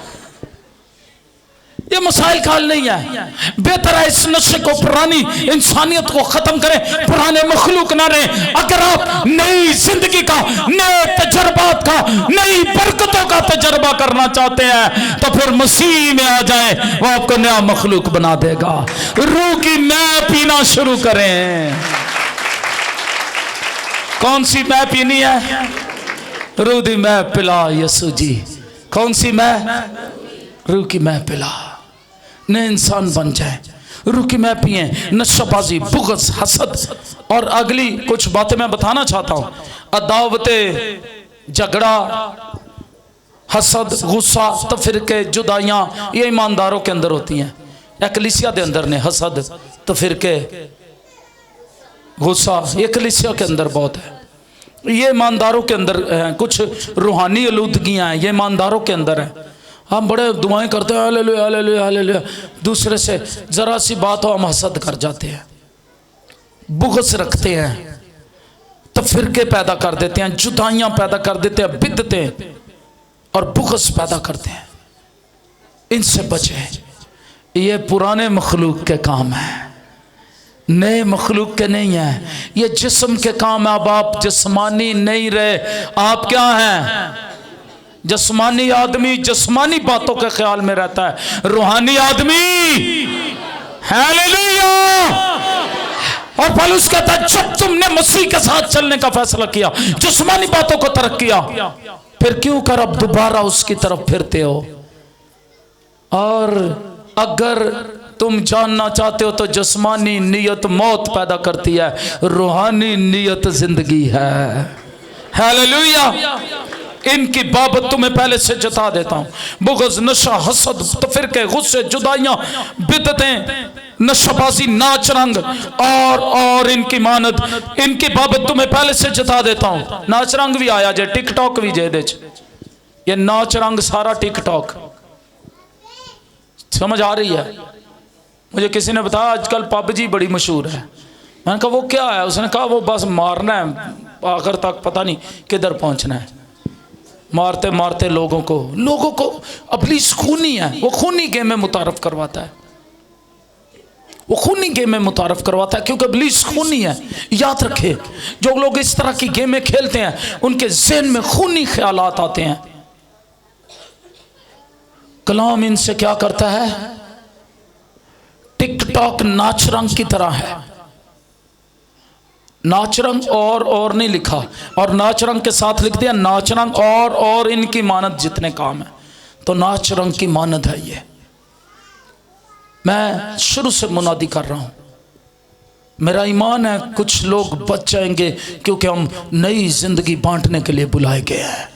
ये मसाइल का हल नहीं है। बेहतर है इस नशे को, पुरानी इंसानियत को खत्म करें, पुराने मखलूक ना रहे। अगर आप नई जिंदगी का, नए तजर्बात का, नई बरकतों का तजर्बा करना चाहते हैं, तो फिर मसीह में आ जाए, वो आपको नया मखलूक बना देगा। रूह की मैं पीना शुरू करें। कौन सी मैं पीनी है? रूह दी मैं पिला यसू जी। कौन सी मैं? रूह की मैं पिला, नए इंसान बन जाए। रूह की मैं पिए, नशाबाजी, बुग़्ज़, हसद। और अगली कुछ बातें मैं बताना चाहता हूँ। अदावतें, झगड़ा, हसद, गुस्सा, तफिरके, जुदाइयाँ, ये ईमानदारों के अंदर होती हैं। कलीसिया के अंदर ने हसद, तफिरके, गुस्सा, ये कलीसिया के अंदर बहुत है। ये ईमानदारों के अंदर है। कुछ रूहानी आलूदगियाँ हैं, ये ईमानदारों के अंदर है। हम बड़े दुआएं करते हैं, हालेलुया हालेलुया हालेलुया, दूसरे से जरा सी बात हो हम हसद कर जाते हैं, बुग़्ज़ रखते हैं, तफिरके पैदा कर देते हैं, जुदाइयाँ पैदा कर देते हैं, बिदतें और बुग़्ज़ पैदा करते हैं। इनसे बचें। ये पुराने मखलूक के काम है, नए मखलूक के नहीं है। ये जिस्म के काम है। अब आप जिस्मानी नहीं रहे, आप क्या हैं? जिस्मानी आदमी जिस्मानी बातों के ख्याल में रहता है, रूहानी आदमी हालेलुया। और पौलुस कहता है जब तुमने मसीह के साथ चलने का फैसला किया, जिस्मानी बातों को तर्क किया, फिर क्यों कर अब दोबारा उसकी तरफ फिरते हो? और अगर तुम जानना चाहते हो तो जिस्मानी नियत मौत पैदा करती है, रूहानी नियत जिंदगी है। हालेलुया। इनकी बाबत तुम्हें पहले से जता देता हूँ। बुग़्ज़, नशा, हसद, तफिरके, गुस्से, जुदाइयाँ, बिदतें, नशाबाजी, नाच रंग और इनकी मानद, इनकी बाबत तुम्हें पहले से जता देता हूँ। नाच रंग भी आया जे, टिकटॉक भी जे, ये नाच रंग सारा टिकटॉक। समझ आ रही है? मुझे किसी ने बताया आजकल पबजी बड़ी मशहूर है। मैंने कहा वो क्या है? उसने कहा वो बस मारना है, आखिर तक पता नहीं किधर पहुंचना है। मारते मारते लोगों को इब्लीस खूनी है, वो खूनी गेम में मुतारफ करवाता है। वो खूनी गेमें मुतारफ करवाता है, क्योंकि इब्लीस खूनी है। याद रखे, जो लोग इस तरह की गेमें खेलते हैं उनके ज़हन में खूनी ख्यालात आते हैं। कलाम इनसे क्या करता है? टिकटॉक नाचरंग की तरह है। नाचरंग और नहीं लिखा, और नाचरंग के साथ लिख दिया नाचरंग और इनकी मानद जितने काम है, तो नाचरंग की मानद है ये। मैं शुरू से मुनादी कर रहा हूं, मेरा ईमान है कुछ लोग बच जाएंगे, क्योंकि हम नई जिंदगी बांटने के लिए बुलाए गए हैं।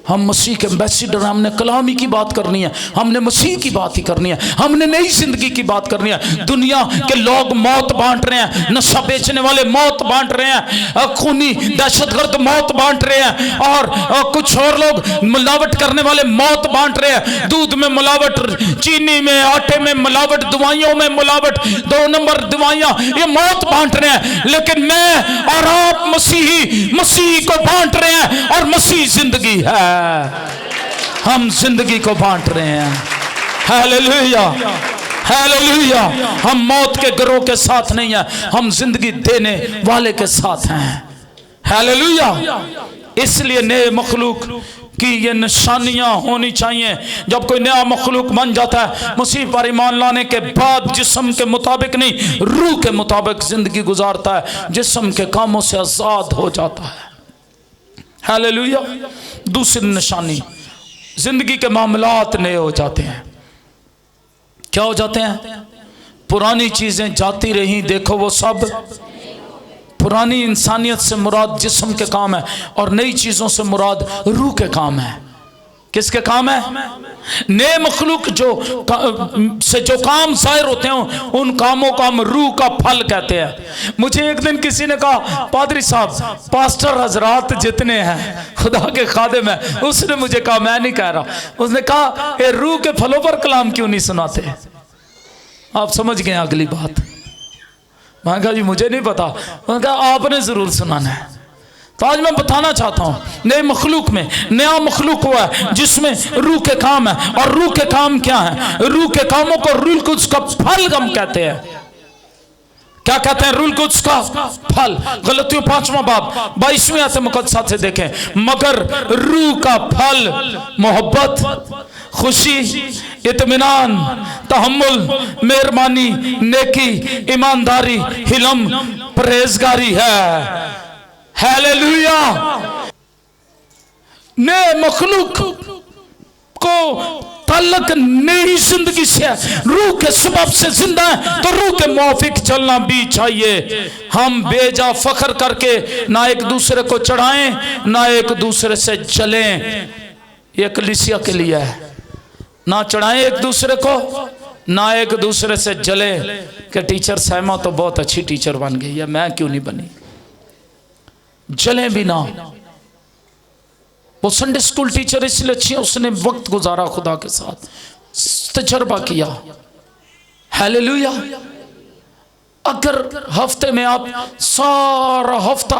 हम मसीह के एम्बेसडर, हमने कलामी की बात करनी है, हमने मसीह की बात ही करनी है, हमने नई जिंदगी की बात करनी है। दुनिया के लोग मौत बांट रहे हैं, नशा बेचने वाले मौत बांट रहे हैं, खूनी दहशतगर्द मौत बांट रहे हैं, और कुछ और लोग मिलावट करने वाले मौत बांट रहे हैं। दूध में मिलावट, चीनी में, आटे में मिलावट, दवाइयों में मिलावट, 2 नंबर दवाइयां, ये मौत बांट रहे हैं। लेकिन मैं और आप मसीह को बांट रहे हैं, और मसीह जिंदगी है। हम जिंदगी को बांट रहे हैं। Hallelujah, hallelujah. हम मौत के गिरोह के साथ नहीं है, हम जिंदगी देने वाले के साथ हैं। हालेलुया। इसलिए नए मखलूक की ये निशानियां होनी चाहिए। जब कोई नया मखलूक बन जाता है, मसीह पर ईमान लाने के बाद जिस्म के मुताबिक नहीं, रूह के मुताबिक जिंदगी गुजारता है, जिस्म के कामों से आजाद हो जाता है। हालेलुया। दूसरी निशानी, जिंदगी के मामलात नए हो जाते हैं। क्या हो जाते हैं? पुरानी चीजें जाती रही, देखो वो सब। पुरानी इंसानियत से मुराद जिस्म के काम है, और नई चीजों से मुराद रूह के काम है। किसके काम है? नए मखलूक जो काम जाहिर होते हैं, उन कामों को हम रूह का फल कहते हैं। मुझे एक दिन किसी ने कहा, पादरी साहब, पास्टर हजरात जितने हैं खुदा के खादिम हैं, उसने मुझे कहा, मैं नहीं कह रहा, उसने कहा ये रूह के फलों पर कलाम क्यों नहीं सुनाते? आप समझ गए अगली बात। मैं कहा जी मुझे नहीं पता। उन्होंने कहा आपने जरूर सुनाना है। तो आज मैं बताना चाहता हूं, नए मखलूक में नया मखलूक हुआ है जिसमें रूह के काम है। और रूह के काम क्या है? रूह के कामों को रूह कुद्स का फल हम कहते हैं। क्या कहते हैं? रूह कुद्स का फल। गलतियों 5वां बाब 22वीं आयत मुकद्दसा से देखें, मगर रूह का फल मोहब्बत, खुशी, इत्मीनान, तहम्मुल, मेहरबानी, नेकी, ईमानदारी, हिलम, परहेजगारी है। हालेलुया। नए मखलूक को ताल्लुक नई जिंदगी से है, रूह के सबब से जिंदा है, तो रूह के मुआफिक चलना भी चाहिए। हम बेजा फख्र करके ना एक दूसरे को चढ़ाएं, ना एक दूसरे से जलें। ये कलीसिया के लिए है। ना चढ़ाएं एक दूसरे को, ना एक दूसरे से जले कि टीचर सहमा तो बहुत अच्छी टीचर बन गई है, मैं क्यों नहीं बनी। जले भी ना। वो संडे स्कूल टीचर इसलिए अच्छी है, उसने वक्त गुजारा खुदा के साथ, तजर्बा किया। हालेलुया। अगर हफ्ते में आप सारा हफ्ता,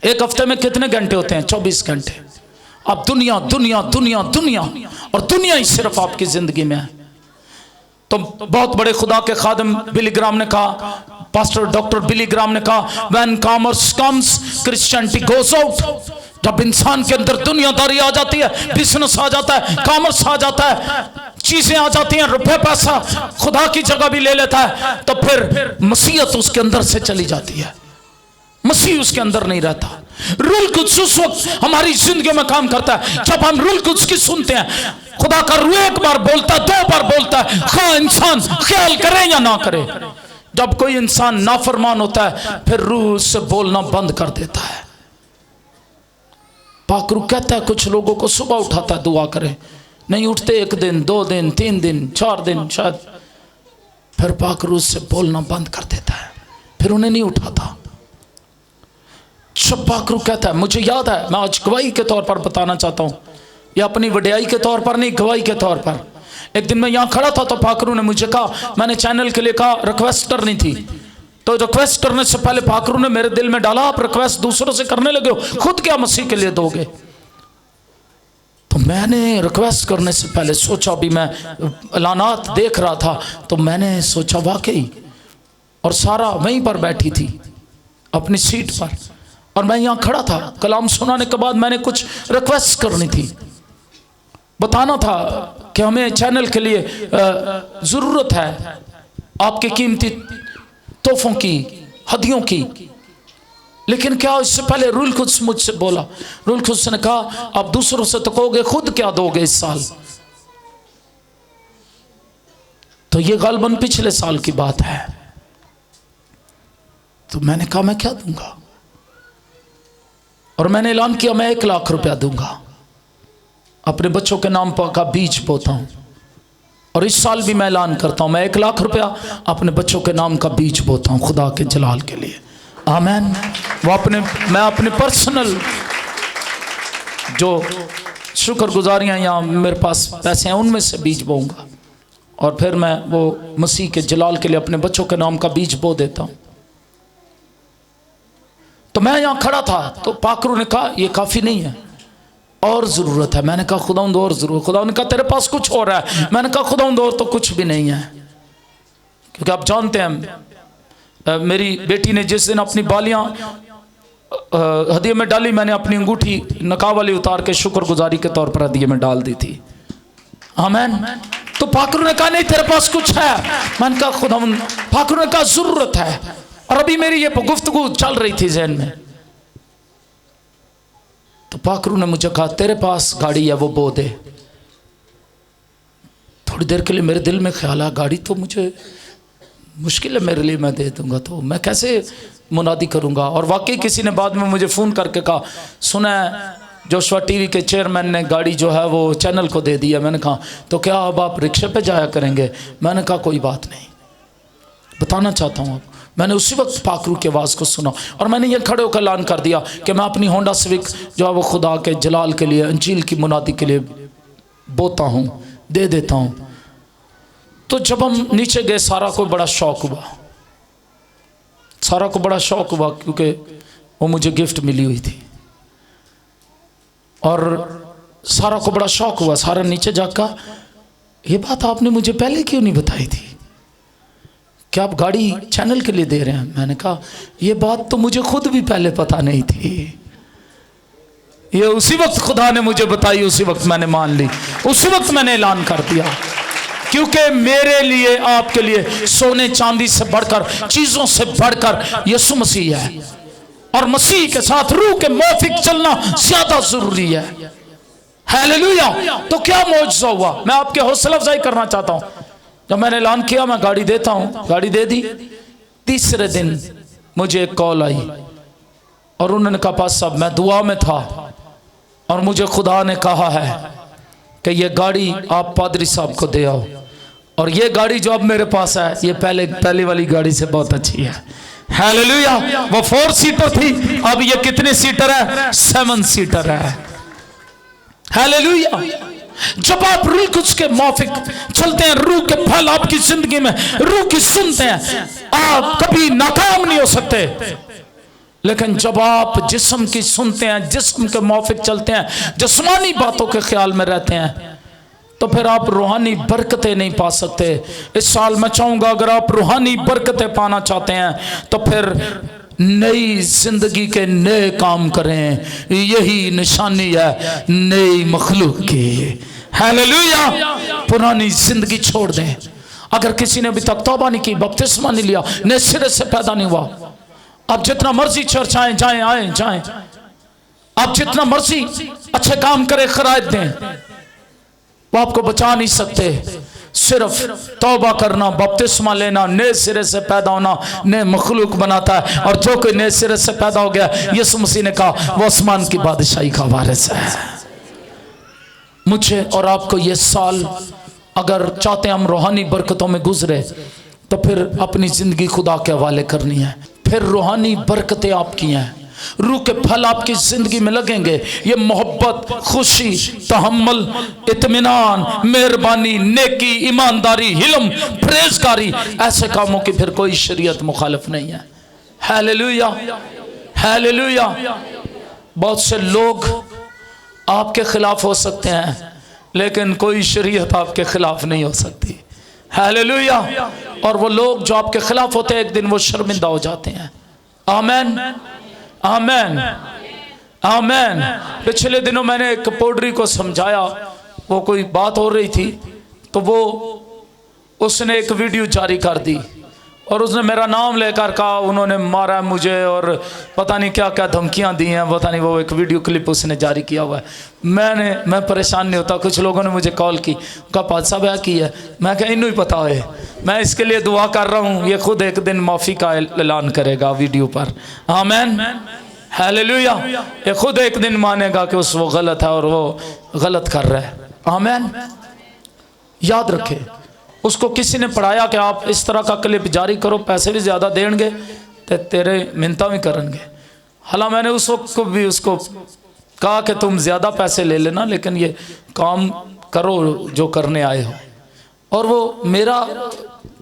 एक हफ्ते में कितने घंटे होते हैं? 24 घंटे। आप दुनिया दुनिया दुनिया दुनिया और दुनिया ही सिर्फ आपकी जिंदगी में है। तो बहुत बड़े खुदा के खादिम बिली ग्राम ने कहा, पास्टर डॉक्टर बिली ग्राम ने कहा, when commerce comes Christianity goes out. जब इंसान के अंदर दुनियादारी आ जाती है, बिजनेस आ जाता है, कॉमर्स आ जाता है, चीजें आ जाती हैं, रुपए पैसा खुदा की जगह भी ले लेता है, तो फिर मसीहत उसके अंदर से चली जाती है, मसीह उसके अंदर नहीं रहता। रूह कुद्स उस वक्त हमारी जिंदगी में काम करता है जब हम रूह कुद्स की सुनते हैं। खुदा का रूह एक बार बोलता है, 2 बार बोलता है, हाँ इंसान ख्याल करे या ना करे। जब कोई इंसान नाफरमान होता है, फिर रूह उससे बोलना बंद कर देता है। पाकरू कहता है कुछ लोगों को सुबह उठाता है दुआ करें, नहीं उठते 1 दिन 2 दिन 3 दिन 4 दिन शायद, फिर पाकरू उससे बोलना बंद कर देता है, फिर उन्हें नहीं उठाता। सब पाकरू कहता है, मुझे याद है, मैं आज गवाही के तौर पर बताना चाहता हूँ, या अपनी वडियाई के तौर पर नहीं, गवाही के तौर पर। एक दिन मैं यहाँ खड़ा था तो पाकरू ने मुझे कहा, मैंने चैनल के लिए कहा, रिक्वेस्ट करनी थी, तो रिक्वेस्ट करने से पहले पाकरू ने मेरे दिल में डाला, आप रिक्वेस्ट दूसरों से करने लगे हो, खुद क्या मसीह के लिए दोगे? तो मैंने रिक्वेस्ट करने से पहले सोचा, भी मैं ऐलानात देख रहा था तो मैंने सोचा वाकई, और सारा वहीं पर बैठी थी अपनी सीट पर और मैं यहाँ खड़ा था। कलाम सुनाने के बाद मैंने कुछ रिक्वेस्ट करनी थी, बताना था कि हमें चैनल के लिए ज़रूरत है आपके कीमती तोहफों की, हदियों की। लेकिन क्या इससे पहले रूल कुछ मुझसे बोला, रूल कुछ ने कहा आप दूसरों से तो कहोगे, खुद क्या दोगे इस साल? तो ये गालबन पिछले साल की बात है। तो मैंने कहा मैं क्या दूंगा, और मैंने ऐलान किया मैं 1 लाख रुपया दूंगा, अपने बच्चों के नाम पर का बीज बोता हूं। और इस साल भी मैं ऐलान करता हूं मैं 1 लाख रुपया अपने बच्चों के नाम का बीज बोता हूं खुदा के जलाल के लिए। आमीन। मैं अपने पर्सनल जो शुक्रगुजारियां या मेरे पास पैसे हैं उनमें से बीज बोऊंगा, और फिर मैं वो मसीह के जलाल के लिए अपने बच्चों के नाम का बीज बो देता हूं। तो मैं यहाँ खड़ा था तो पाकरू ने कहा ये काफ़ी नहीं है, और ज़रूरत है। मैंने कहा खुदावंद और ज़रूरत। खुदा ने कहा तेरे पास कुछ और है। मैंने कहा खुदावंद और तो कुछ भी नहीं है, क्योंकि आप जानते हैं मेरी बेटी ने जिस दिन अपनी बालियाँ हदिये में डाली, मैंने अपनी अंगूठी नकाब वाली उतार के शुक्रगुजारी के तौर पर हदिये में डाल दी थी। आमीन। तो पाकरू ने कहा नहीं तेरे पास कुछ है। मैंने कहा खुदावंद। पाकरू ने कहा ज़रूरत है, और अभी मेरी ये गुफ्तगू चल रही थी जहन में। तो पाकरू ने मुझे कहा तेरे पास गाड़ी है वो बो दे। थोड़ी देर के लिए मेरे दिल में ख्याल आया गाड़ी तो मुझे मुश्किल है मेरे लिए, मैं दे दूंगा तो मैं कैसे मुनादी करूंगा। और वाकई किसी ने बाद में मुझे फ़ोन करके कहा सुना है जोशुआ टीवी के चेयरमैन ने गाड़ी जो है वो चैनल को दे दी है। मैंने कहा तो क्या अब आप रिक्शे पे जाया करेंगे? मैंने कहा कोई बात नहीं, बताना चाहता हूँ। मैंने उसी वक्त पाकरू की आवाज़ को सुना और मैंने ये खड़े होकर ऐलान कर दिया कि मैं अपनी होंडा सिविक जो है वो खुदा के जलाल के लिए, अंजील की मुनादी के लिए बोता हूँ, दे देता हूँ। तो जब हम नीचे गए सारा को बड़ा शौक़ हुआ, सारा को बड़ा शौक़ हुआ क्योंकि वो मुझे गिफ्ट मिली हुई थी, और सारा को बड़ा शौक़ हुआ। सारा नीचे जाकर ये बात आपने मुझे पहले क्यों नहीं बताई थी, क्या आप गाड़ी चैनल के लिए दे रहे हैं? मैंने कहा ये बात तो मुझे खुद भी पहले पता नहीं थी, ये उसी वक्त खुदा ने मुझे बताई, उसी वक्त मैंने मान ली, उसी वक्त मैंने ऐलान कर दिया। क्योंकि मेरे लिए आपके लिए सोने चांदी से बढ़कर, चीज़ों से बढ़कर यीशु मसीह है, और मसीह के साथ रूह के मुआफिक चलना ज़्यादा ज़रूरी है। हालेलुया। तो क्या मौजज़ा हुआ, मैं आपके हौसला अफजाई करना चाहता हूँ। जब मैंने ऐलान किया मैं गाड़ी देता हूँ, गाड़ी दे दी। तीसरे दिन मुझे एक कॉल आई और उन्होंने कहा पास साहब मैं दुआ में था और मुझे खुदा ने कहा है कि ये गाड़ी आप पादरी साहब को दे आओ, और ये गाड़ी जो अब मेरे पास है ये पहले वाली गाड़ी से बहुत अच्छी है। हालेलुया। वो 4 सीटर थी, अब ये कितने सीटर है? 7 सीटर है। हालेलुया। जब आप रूह कुछ के मौफिक चलते हैं, रूह के फल आपकी जिंदगी में रूह की सुनते हैं, आप कभी नाकाम नहीं हो सकते। लेकिन जब आप जिस्म की सुनते हैं, जिस्म के मौफिक चलते हैं, जिस्मानी बातों के ख्याल में रहते हैं, तो फिर आप रूहानी बरकतें नहीं पा सकते। इस साल मैं चाहूँगा अगर आप रूहानी बरकतें पाना चाहते हैं तो फिर नई जिंदगी के नए काम करें, यही निशानी है नई मखलूक की। हालेलुया। पुरानी जिंदगी छोड़ दें। अगर किसी ने अभी तक तौबा नहीं की, बपतिस्मा नहीं लिया, नए सिरे से पैदा नहीं हुआ, आप जितना मर्जी चर्च आए जाएं, आप जितना मर्जी अच्छे काम करें, खरायत दें, वो आपको बचा नहीं सकते। सिर्फ तौबा करना, बपतिस्मा लेना, नए सिरे से पैदा होना नए मखलूक बनाता है। और जो कोई नए सिरे से पैदा हो गया, यीशु मसीह ने कहा वो आसमान की बादशाही का वारिस है। मुझे और आपको ये साल अगर चाहते हैं हम रूहानी बरकतों में गुजरे, तो फिर अपनी ज़िंदगी खुदा के हवाले करनी है। फिर रूहानी बरकतें आपकी हैं, रूह के फल आपकी जिंदगी में लगेंगे। ये मोहब्बत, खुशी, तहम्मुल, इत्मीनान, मेहरबानी, नेकी, ईमानदारी, हिल्म, परहेज़गारी, ऐसे कामों की फिर कोई शरीयत मुखालिफ नहीं है। हालेलुया। हालेलुया। बहुत से लोग आपके खिलाफ हो सकते हैं, लेकिन कोई शरीयत आपके खिलाफ नहीं हो सकती। हालेलुया। और वो लोग जो आपके खिलाफ होते हैं, एक दिन वो शर्मिंदा हो जाते हैं। आमेन, आमेन, आमेन। पिछले दिनों मैंने एक पौडरी को समझाया, वो कोई बात हो रही थी, तो वो उसने एक वीडियो जारी कर दी और उसने मेरा नाम लेकर कहा उन्होंने मारा मुझे और पता नहीं क्या क्या धमकियां दी हैं, पता नहीं। वो एक वीडियो क्लिप उसने जारी किया हुआ है। मैं परेशान नहीं होता। कुछ लोगों ने मुझे कॉल की, उनका पादसा ब्याह की है। मैं क्या इन्हों ही पता है, मैं इसके लिए दुआ कर रहा हूँ, ये खुद एक दिन माफ़ी का ऐलान करेगा वीडियो पर। आमीन, हालेलुया। ये खुद एक दिन मानेगा कि वो गलत है और वो गलत कर रहा है। आमीन। याद रखे, उसको किसी ने पढ़ाया कि आप इस तरह का क्लिप जारी करो, पैसे भी ज़्यादा देंगे तो तेरे मिन्नता भी करेंगे। हालांकि मैंने उस वक्त को भी उसको कहा कि तुम ज़्यादा पैसे ले लेना, लेकिन ये काम करो जो करने आए हो। और वो मेरा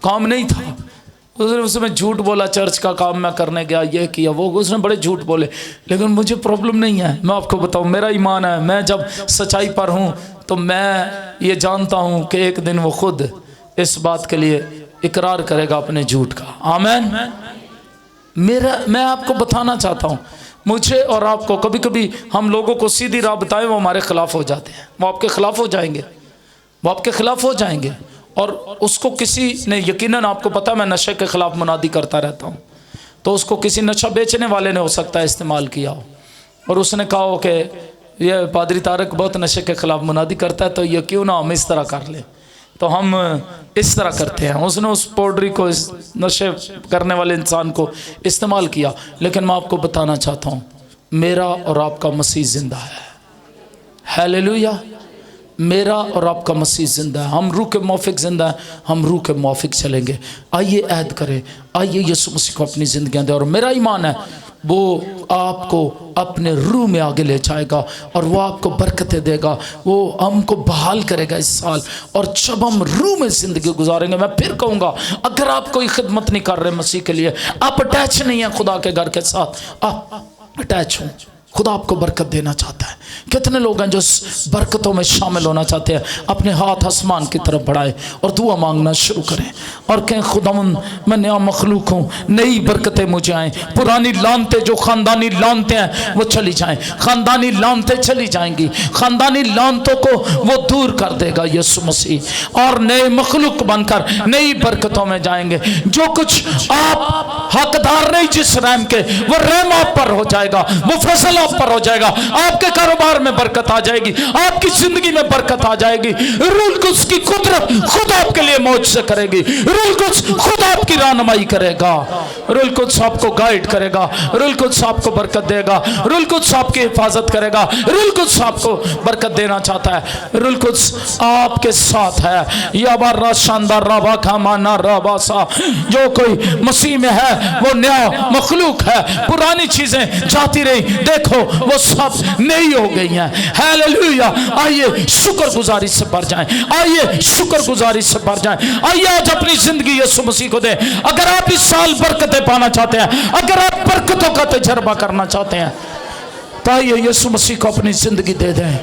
काम नहीं था, उसमें झूठ बोला, चर्च का काम मैं करने गया, ये किया वो, उसने बड़े झूठ बोले। लेकिन मुझे प्रॉब्लम नहीं है, मैं आपको बताऊं, मेरा ईमान है। मैं जब सच्चाई पर हूँ तो मैं ये जानता हूँ कि एक दिन वो खुद इस बात के लिए इकरार करेगा अपने झूठ का। आमीन। मैं आपको बताना चाहता हूँ, मुझे और आपको कभी कभी हम लोगों को सीधी राह बताएं, वो हमारे खिलाफ हो जाते हैं। वो आपके खिलाफ हो जाएंगे, वो आपके खिलाफ हो जाएंगे। और उसको किसी ने, यकीनन आपको पता है मैं नशे के खिलाफ मुनादी करता रहता हूँ, तो उसको किसी नशा बेचने वाले ने हो सकता है इस्तेमाल किया हो और उसने कहा हो कि ये पादरी तारक बहुत नशे के खिलाफ मुनादी करता है, तो ये क्यों ना हम इस तरह कर लें, तो हम इस तरह करते हैं। उसने उस पौडरी को, इस नशे करने वाले इंसान को इस्तेमाल किया। लेकिन मैं आपको बताना चाहता हूँ, मेरा और आपका मसीह जिंदा है। हालेलुया। मेरा और आपका मसीह जिंदा है। हम रूह के मौफिक जिंदा है, हम रूह के मौफिक चलेंगे। आइए ऐद करें, आइए यीशु मसीह को अपनी जिंदगी दें। और मेरा ईमान है वो आपको अपने रूह में आगे ले जाएगा और वो आपको बरकतें देगा, वो हमको बहाल करेगा इस साल। और जब हम रूह में ज़िंदगी गुजारेंगे, मैं फिर कहूँगा, अगर आप कोई खिदमत नहीं कर रहे मसीह के लिए, आप अटैच नहीं हैं खुदा के घर के साथ, आप अटैच हों। खुदा आपको बरकत देना चाहता है। कितने लोग हैं जो बरकतों में शामिल होना चाहते हैं? अपने हाथ आसमान की तरफ बढ़ाए और दुआ मांगना शुरू करें और कहें, खुदावंद मैं नया मखलूक हूँ, नई बरकतें मुझे आएँ। पुरानी लानतें, जो ख़ानदानी लानतें हैं, वो चली जाएं। ख़ानदानी लानतें चली जाएंगी, ख़ानदानी लानतों को वो दूर कर देगा यीशु मसीह, और नए मखलूक बनकर नई बरकतों में जाएंगे। जो कुछ आप हकदार नहीं जिस रहम के, वो रहम आप पर हो जाएगा, वो फसल आप पर हो जाएगा। आपके कारोबार में बरकत आ जाएगी, आपकी जिंदगी में बरकत आ जाएगी। रूह कुद्स की कुदरत खुद आपके लिए मौजज़े करेगी। रूह कुद्स खुद आपकी रहनुमाई करेगा। रूह कुद्स आपको गाइड करेगा। रूह कुद्स आपको बरकत देगा। रूह कुद्स आपकी हिफाजत करेगा। रूह कुद्स आपको बरकत देना चाहता है। रूह कुद्स आपके साथ है। याबारा शानदार रबा खामाना रबासा, जो कोई मसीह में है वो नया मखलूक है। पुरानी चीजें जाती रही, देखो वो सब नई हो गई हैं। हालेलुया। आइए शुक्रगुजारी से भर जाएं, आइए शुक्रगुजारी से भर जाएं। आइए आज अपनी जिंदगी यीशु मसीह को दें। अगर आप इस साल बरकतें पाना चाहते हैं, अगर आप बरकतों का तजर्बा करना चाहते हैं, तो आइए यीशु मसीह को अपनी जिंदगी दे दें।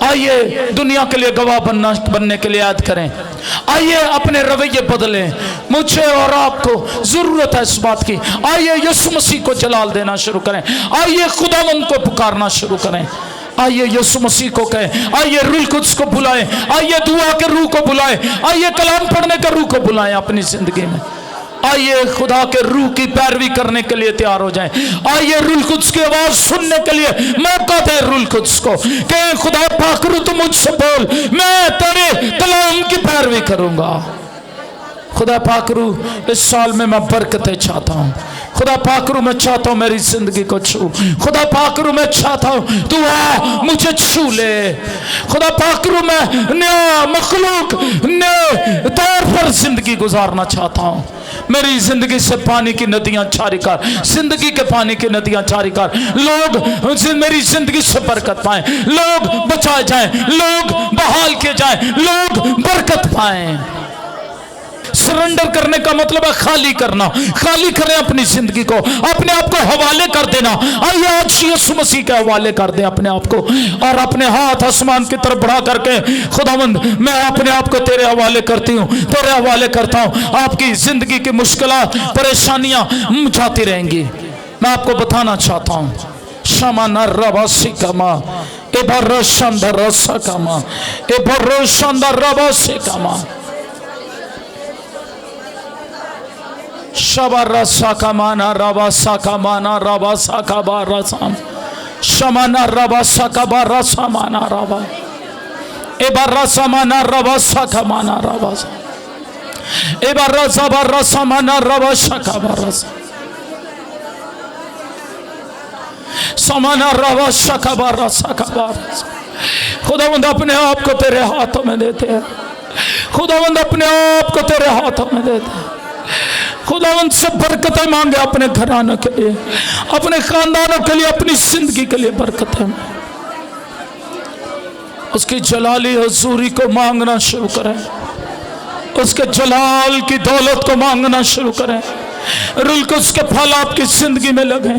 आइए दुनिया के लिए गवाह बनने के लिए याद करें। आइए अपने रवैये बदलें। मुझे और आपको जरूरत है इस बात की। आइए यीशु मसीह को जलाल देना शुरू करें। आइए खुदावंद को पुकारना शुरू करें। आइए यीशु मसीह को कहें। आइए रूह कुद्स को बुलाएं। आइए दुआ के रूह को बुलाएं। आइए कलाम पढ़ने के रूह को बुलाएं अपनी जिंदगी में। आइए खुदा के रूह की पैरवी करने के लिए तैयार हो जाएं। आइए रूह कुद्स की आवाज सुनने के लिए मौका दें रूह कुद्स को। कहें, खुदा पाक रूह तू मुझसे बोल, मैं तेरे कलाम की पैरवी करूंगा। खुदा पाक रूह इस साल में मैं बरकतें चाहता हूँ। खुदा पाक रूह मैं चाहता हूँ मेरी जिंदगी को छू। खुदा पाक रूह मैं चाहता हूँ तू आ मुझे छू ले। खुदा पाक रूह मैं नया मखलूक नए तौर पर जिंदगी गुजारना चाहता हूँ। मेरी जिंदगी से पानी की नदियां जारी कर, जिंदगी के पानी की नदियां जारी कर। लोग मेरी जिंदगी से बरकत पाएं, लोग बचाए जाएं, लोग बहाल किए जाएं, लोग बरकत पाएं। सरेंडर करने का मतलब है खाली करना। खाली करें अपनी जिंदगी को, अपने आप को हवाले कर देना। आइए आज यीशु मसीह के हवाले कर दें अपने आप को, और अपने हाथ आसमान की तरफ बढ़ा करके, खुदावंद मैं अपने आप को तेरे हवाले करती हूँ, तेरे हवाले करता हूँ। आपकी जिंदगी की मुश्किलात, परेशानियां जाती रहेंगी। मैं आपको बताना चाहता हूँ, शमाना रबासी कमा ए भरोशांदा रसा कमा ए भरोशांदा रबासी कमा शबा रसा कमाना रबासा कमाना रबासा कबा रसाम शमाना रबासा कबा रसा माना रबा ए भरोसा माना रबासा कमाना रबासा ए भरोसा माना रबासा कबा रसा समाना रवा शकबारा सकबारा। खुदावंद अपने आप को तेरे हाथों में देते हैं। खुदावंद अपने आप को तेरे हाथों में देते हैं। खुदावंद से बरकतें मांगे अपने घरानों के लिए, अपने खानदानों के लिए, अपनी जिंदगी के लिए बरकतें। उसकी जलाली हुजूरी को मांगना शुरू करें, उसके जलाल की दौलत को मांगना शुरू करें। रूह कुद्स के फल आपकी जिंदगी में लगे,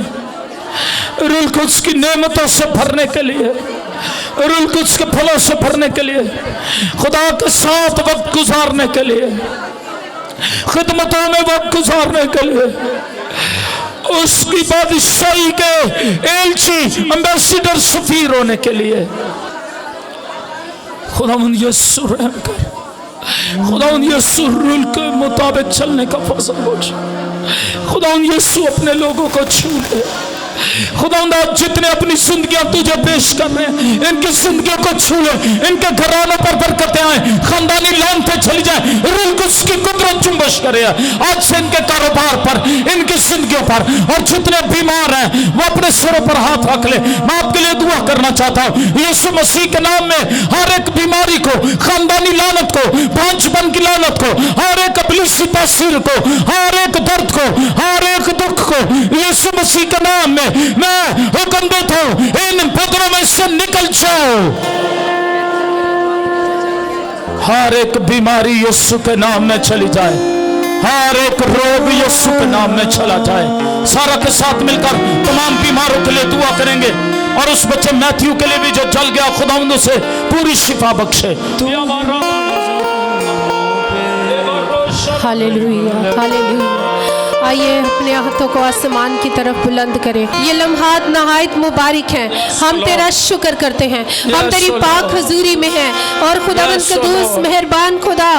रूह कुद्स की नेमतों से भरने के लिए, रूह कुद्स के फलों से भरने के लिए, खुदा के साथ वक्त गुजारने के लिए, खिदमतों में वक्त गुजारने के लिए, उसकी बादशाही के एलची, एम्बेसडर, सफीर होने के लिए। खुदावंद यीशु रहम कर, खुदावंद यीशु रूह के मुताबिक चलने का फजल बख्श। खुदावंद यीशु अपने लोगों को छू ले। खुदावंद जितने अपनी जिंदगियां तुझे पेश कर रहे हैं, इनकी जिंदगियों को छू ले, इनके घरानों पर बरकतें आए, खानदानी लानतें चली जाए, रूह कुद्स की कुदरत जुम्बश करे आज से इनके कारोबार पर, इनकी जिंदगियों पर। और जितने बीमार हैं वो अपने सिरों पर हाथ रख ले। मैं आपके लिए दुआ करना चाहता हूँ, यीशु मसीह के नाम में हर एक बीमारी को, खानदानी लानत को, बांझपन की लानत को, हर एक इब्लीसी तासीर को, हर एक दर्द को, हर एक दुख को यीशु मसीह के नाम में मैं हुक्म देता हूं, इन बदरों में से निकल जाओ। हर एक बीमारी यीशु के नाम में चली जाए, हर एक रोग यीशु के नाम में चला जाए। सारा के साथ मिलकर तमाम बीमारों के लिए दुआ करेंगे, और उस बच्चे मैथ्यू के लिए भी जो जल गया, खुदावंद से पूरी शिफा बख्शे। Hallelujah, hallelujah. आइए अपने हाथों को आसमान की तरफ बुलंद करें। ये लम्हात नहायत मुबारक हैं। हम तेरा शुक्र करते हैं, हम तेरी पाक हजूरी में हैं। और खुदावंद कदूस मेहरबान खुदा,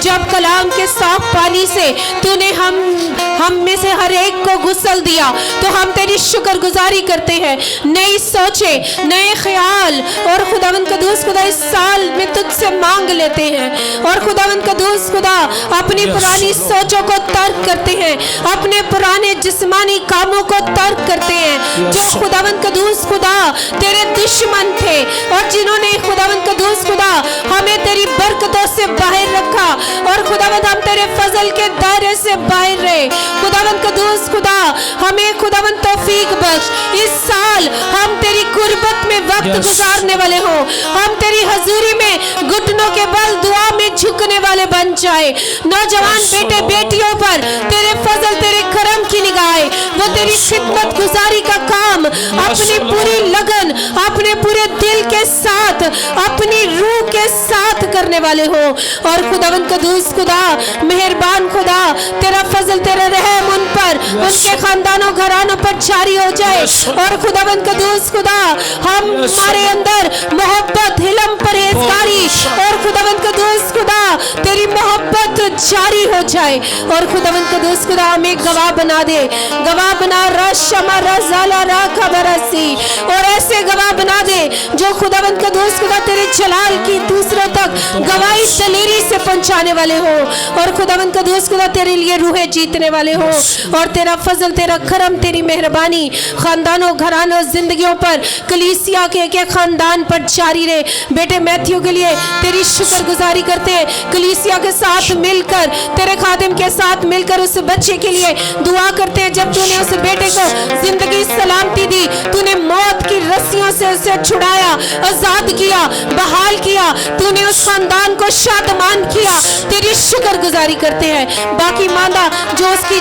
जब कलाम के साफ पानी से तूने हम में से हर एक को गुस्ल दिया, तो हम तेरी शुक्रगुजारी करते हैं। नई सोचे, नए ख्याल, और खुदावंद कदूस खुदा इस साल में तुझसे मांग लेते हैं। और खुदावंद कदूस खुदा अपनी पुरानी सोचों को तर्क करते हैं, अपने पुराने जिस्मानी कामों को तर्क करते हैं, जो खुदावंद कदूस खुदा तेरे दुश्मन थे, और जिन्होंने खुदावंद कदूस खुदा हमें तेरी बरकतों से बाहर रखा, और खुदावंद हम तेरे फजल के दायरे से बाहर रहे। खुदावंद कदूस खुदा हमें खुदावंद तौफीक बख्श, इस साल हम तेरी कुर्बत में वक्त गुजारने वाले हो, हम तेरी हजूरी में घुटनों के बल दुआ में झुकने वाले बन जाए। नौजवान बेटे बेटियों पर तेरे फजल, तेरे करम की निगाहें, वो तेरी खिदमत गुजारी का काम अपनी पूरी लगन, अपने पूरे दिल के साथ, अपनी रूह के साथ करने वाले हो। और खुदावंद कदूस खुदा मेहरबान खुदा, तेरा फजल, तेरा रहम उन पर, उनके खानदानों घरानों पर जारी हो जाए। और खुदावंद कदूस खुदा हमारे अंदर मोहब्बत, हिलम, परहेजगारी, और खुदावंद कदूस खुदा तेरी मोहब्बत जारी हो जाए। और खुदावंद कदूस खुदा हमें गवाह बना दे, गवाह बना रशमा रज़ाला राखा बरसी, और ऐसे गवाह बना दे जो खुदावंद कदूस खुदा तेरे जलाल की दूसरों तक गवाही दलेरी से पहुंचाने वाले हो। और खुदावंद कदूस खुदा तेरे लिए रूहे जीतने वाले हो। और तेरा फजल, तेरा करम, तेरी मेहरबानी खानदानों, घरानों, जिंदगियों पर, कलीसिया के खानदान पर जारी रहे। बेटे मैथ्यू के लिए तेरी शुक्रगुजारी करते हैं, कलीसिया के साथ मिलकर, तेरे खादिम के साथ मिलकर उस बच्चे के लिए दुआ करते हैं। जब तूने उस बेटे को जिंदगी सलामती दी, तूने मौत की रस्सियों से उसे छुड़ाया, आजाद किया, बहाल किया, तूने उस खानदान को शादमान किया, तेरी शुक्रगुजारी करते हैं। बाकी मांदा जो उसकी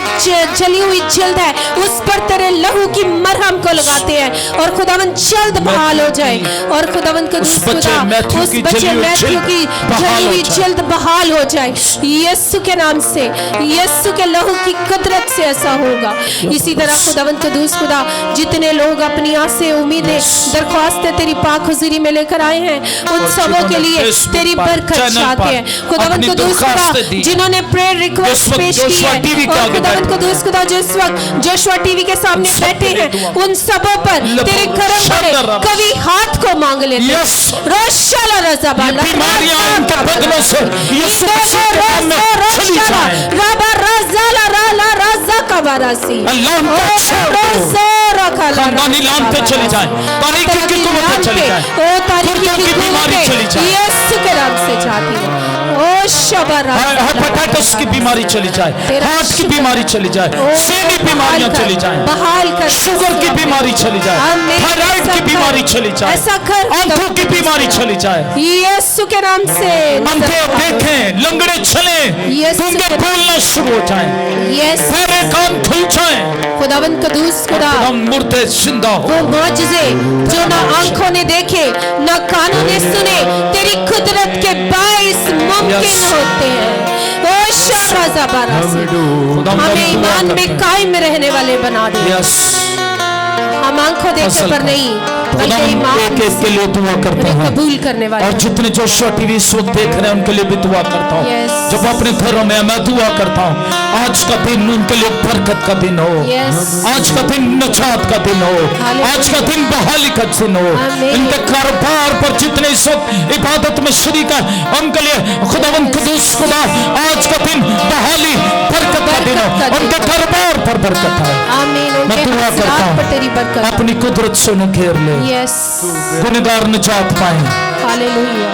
जली हुई जिल्द है उस पर तेरे लहू की मरहम को लगाते हैं और खुदावन जल्द बहाल हो जाए। और खुदावन को उस बच्चे मैथ्यू की जली हुई जिल्द बहाल हो जाए यीशु के नाम से, यीशु के लहू की कुदरत से ऐसा होगा। इसी तरह खुदावन कदूस खुदा जितने लोग अपनी आसे उम्मीदें दरख्वास्तें तेरी पाक हुजूरी में लेकर आए हैं उन सबों के लिए तेरी बरकत चाहते हैं। खुदावन कदूस खुदा जिन्होंने प्रेयर रिक्वेस्ट पेश की है और खुदावन कदूस खुदा जो इस वक्त जोशुआ टीवी के सामने बैठे हैं उन सबों पर तेरे करम बड़े कभी हाथ को मांग लेते हैं। रोशाला रज़ा बाला बीमारियां उनके बदनों से यीशु मसीह के नाम में चली जाए। रबा रज़ाला राला रज़ा कबारासी खानदानी लानतें चली जाए, तारीकी की कुव्वतें चली जाए, ओ तारीकी की बीमारी चली जाए यीशु के नाम से जाती है। ओ शबरा हेपेटाइटिस की बीमारी चली जाए, हार्ट की बीमारी चली जाए, सीनी बीमारियां चली जाए, बहाल कर, शुगर की बीमारी चली जाए, थायराइड की बीमारी चली जाए, ऐसा कर आंखों की बीमारी चली जाए यीशु के नाम से। अंधे देखें, लंगड़े चले, गूंगे बोलना शुरू हो जाए, सारे कान खुल जाए, खुदावन कदूस खुदा हम मुर्दे जिंदा हो। वो मौजज़े जो ना आंखों ने देखे ना कानों ने सुने तेरी कुदरत के बाइस मुमकिन होते हैं। ओ शाराज़ा बारासी हमें ईमान में कायम रहने वाले बना दे। हम आंखों देखे पर नहीं बल्कि ईमान के लिए दुआ करता हूँ कबूल करने वाले। और जितने जोशुआ टीवी इस वक्त देख रहे हैं उनके लिए भी दुआ करता हूँ। जब अपने घरों में मैं दुआ करता हूँ आज का दिन उनके लिए बरकत का दिन हो, आज का दिन निजात का दिन हो, आज का दिन बहाली का दिन हो। इनके कारोबार पर जितने इस वक्त इबादत में शरीक है उनके लिए खुदावंद कुदूस खुदा आज का दिन बहाली बरकत का दिन हो, उनके कारोबार पर बरकत है। मैं दुआ करता हूँ अपनी कुदरत से उन्हें घेर ले, गुनहगार निजात पाए,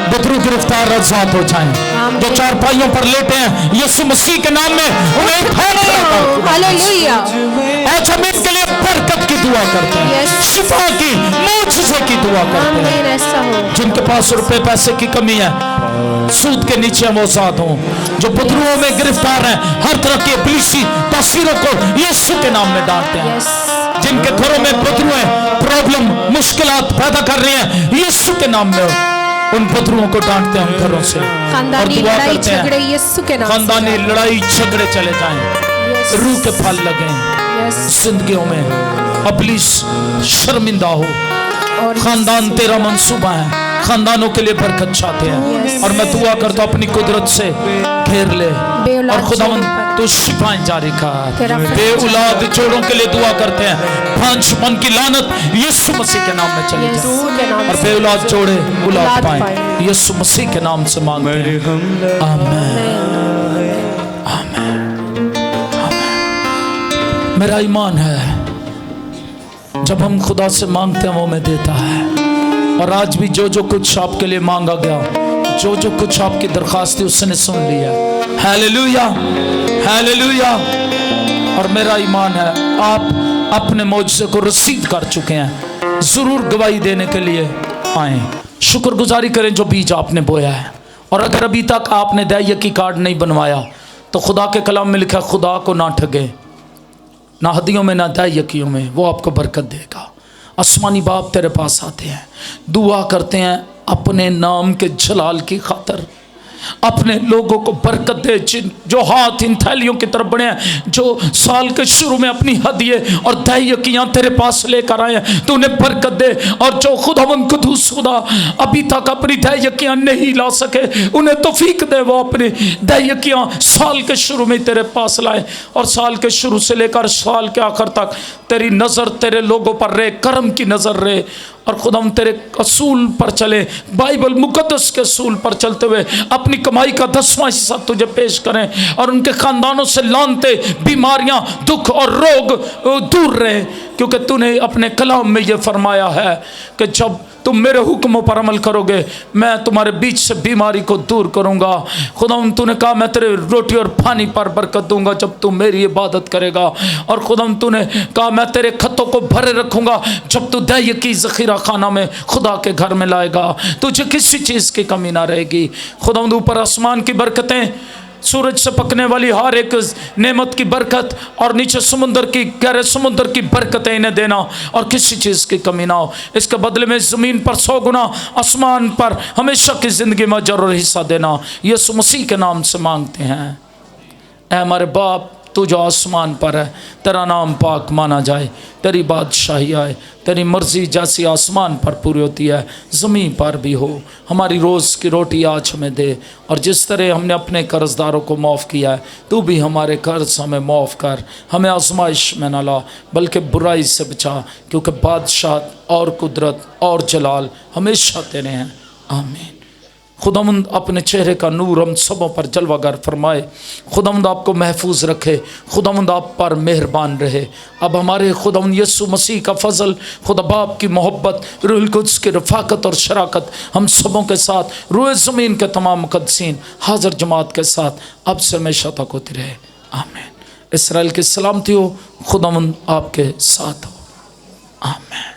बदरू गिरफ्तार आजाद हो जाएं, जो चारपाइयों पर लेटे हैं यीशु मसीह के नाम में उन्हें हालेलुया। आज हम इनके लिए बरकत की दुआ करते हैं, शिफा की, मौजज़े की दुआ करते हैं। जिनके पास रुपए पैसे की कमी है सूद के नीचे वो आजाद हों, जो बदरुओं में गिरफ्तार हैं हर तरह की इब्लीसी तासीरों को यीशु के नाम में डांटते हैं। जिनके घरों में बदरुएं प्रॉब्लम मुश्किलात पैदा कर रही हैं यीशु के नाम में उन बदरुओं को डांटते हैं उन घरों से और दुआ करते हैं खानदानी लड़ाई झगड़े चले जाएं, रूह के फल लगें जिंदगियों में, इब्लीस शर्मिंदा हो। खानदान तेरा मंसूबा है, खानदानों के लिए बरकत चाहते हैं और मैं दुआ करता हूँ अपनी कुदरत से घेर ले और खुदावंद तू शिफाएं जारी कर। बेऔलाद जोड़ों के लिए दुआ करते हैं, पांचपन की लानत यीशु मसीह के नाम में चली जाए और बेऔलाद जोड़े औलाद पाएं यीशु मसीह के नाम से मांगते हैं। आमीन आमीन आमीन। मेरा ईमान है जब हम खुदा से मांगते हैं वो हमें देता है और आज भी जो जो कुछ आपके लिए मांगा गया, जो जो कुछ आपकी दरखास्त थी उसने सुन लिया। Hallelujah hallelujah. और मेरा ईमान है आप अपने मौजज़े को रसीद कर चुके हैं, जरूर गवाही देने के लिए आए। शुक्रगुजारी करें जो बीज आपने बोया है और अगर अभी तक आपने दायकी कार्ड नहीं बनवाया तो खुदा के कलाम में लिखा खुदा को ना ठगे, ना हदियों में ना दायकियों में, वो आपको बरकत देगा। आसमानी बाप तेरे पास आते हैं, दुआ करते हैं अपने नाम के जलाल की खातर अपने लोगों को बरकत दे। जो हाथ इन थैलियों की तरफ बढ़े हैं, जो साल के शुरू में अपनी हदिये और दायकियाँ तेरे पास लेकर आए हैं, तो उन्हें बरकत दे। और जो खुदावंद कुदूस खुदा अभी तक अपनी दायकियाँ नहीं ला सके उन्हें तौफीक दे, वो अपनी दायकियाँ साल के शुरू में तेरे पास लाए और साल के शुरू से लेकर साल के आखिर तक तेरी नज़र तेरे लोगों पर रहे, करम की नज़र रहे और खुदाम तेरे असूल पर चले, बाइबल मुकद्दस के असूल पर चलते हुए अपनी कमाई का 10वां हिस्सा तुझे पेश करें और उनके खानदानों से लानते बीमारियां दुख और रोग दूर रहे, क्योंकि तूने अपने कलाम में ये फरमाया है कि जब तुम मेरे हुक्मों पर अमल करोगे, मैं तुम्हारे बीच से बीमारी को दूर करूँगा। खुदावन तूने कहा मैं तेरे रोटी और पानी पर बरकत दूंगा जब तू मेरी इबादत करेगा। और खुदावन तूने कहा मैं तेरे खतों को भरे रखूँगा जब तू दही की ज़ख़ीरा खाना में खुदा के घर में लाएगा। तुझे किसी चीज़ की कमी ना रहेगी। खुदावन ऊपर आसमान की बरकतें, सूरज से पकने वाली हर एक नेमत की बरकत, और नीचे समुद्र की गहरे समुद्र की बरकतें इन्हें देना और किसी चीज़ की कमी ना हो। इसके बदले में ज़मीन पर 100 गुना, आसमान पर हमेशा की ज़िंदगी में अजर और हिस्सा देना। यीशु मसीह के नाम से मांगते हैं। ऐ हमारे बाप, तू जो आसमान पर है, तेरा नाम पाक माना जाए, तेरी बादशाही आए, तेरी मर्ज़ी जैसी आसमान पर पूरी होती है ज़मीन पर भी हो। हमारी रोज़ की रोटी आज हमें दे, और जिस तरह हमने अपने कर्ज़दारों को माफ़ किया है, तू भी हमारे कर्ज हमें माफ़ कर। हमें आजमाइश में न ला बल्कि बुराई से बचा, क्योंकि बादशाह और कुदरत और जलाल हमेशा तेरे हैं। आमीन। खुदावंद अपने चेहरे का नूर हम सबों पर जलवागर फरमाए। खुदावंद आपको महफूज रखे। खुदावंद आप पर मेहरबान रहे। अब हमारे खुदावंद यीशु मसीह का फजल, खुदा बाप की मोहब्बत, रूहुल कुद्स की रफ़ाकत और शराकत हम सबों के साथ, रूए ज़मीन के तमाम मुक़द्दसीन हाज़िर जमात के साथ अब से हमेशा तक होती रहे। आमीन। इसराइल की सलामती हो, खुदावंद आपके साथ हो। आमीन।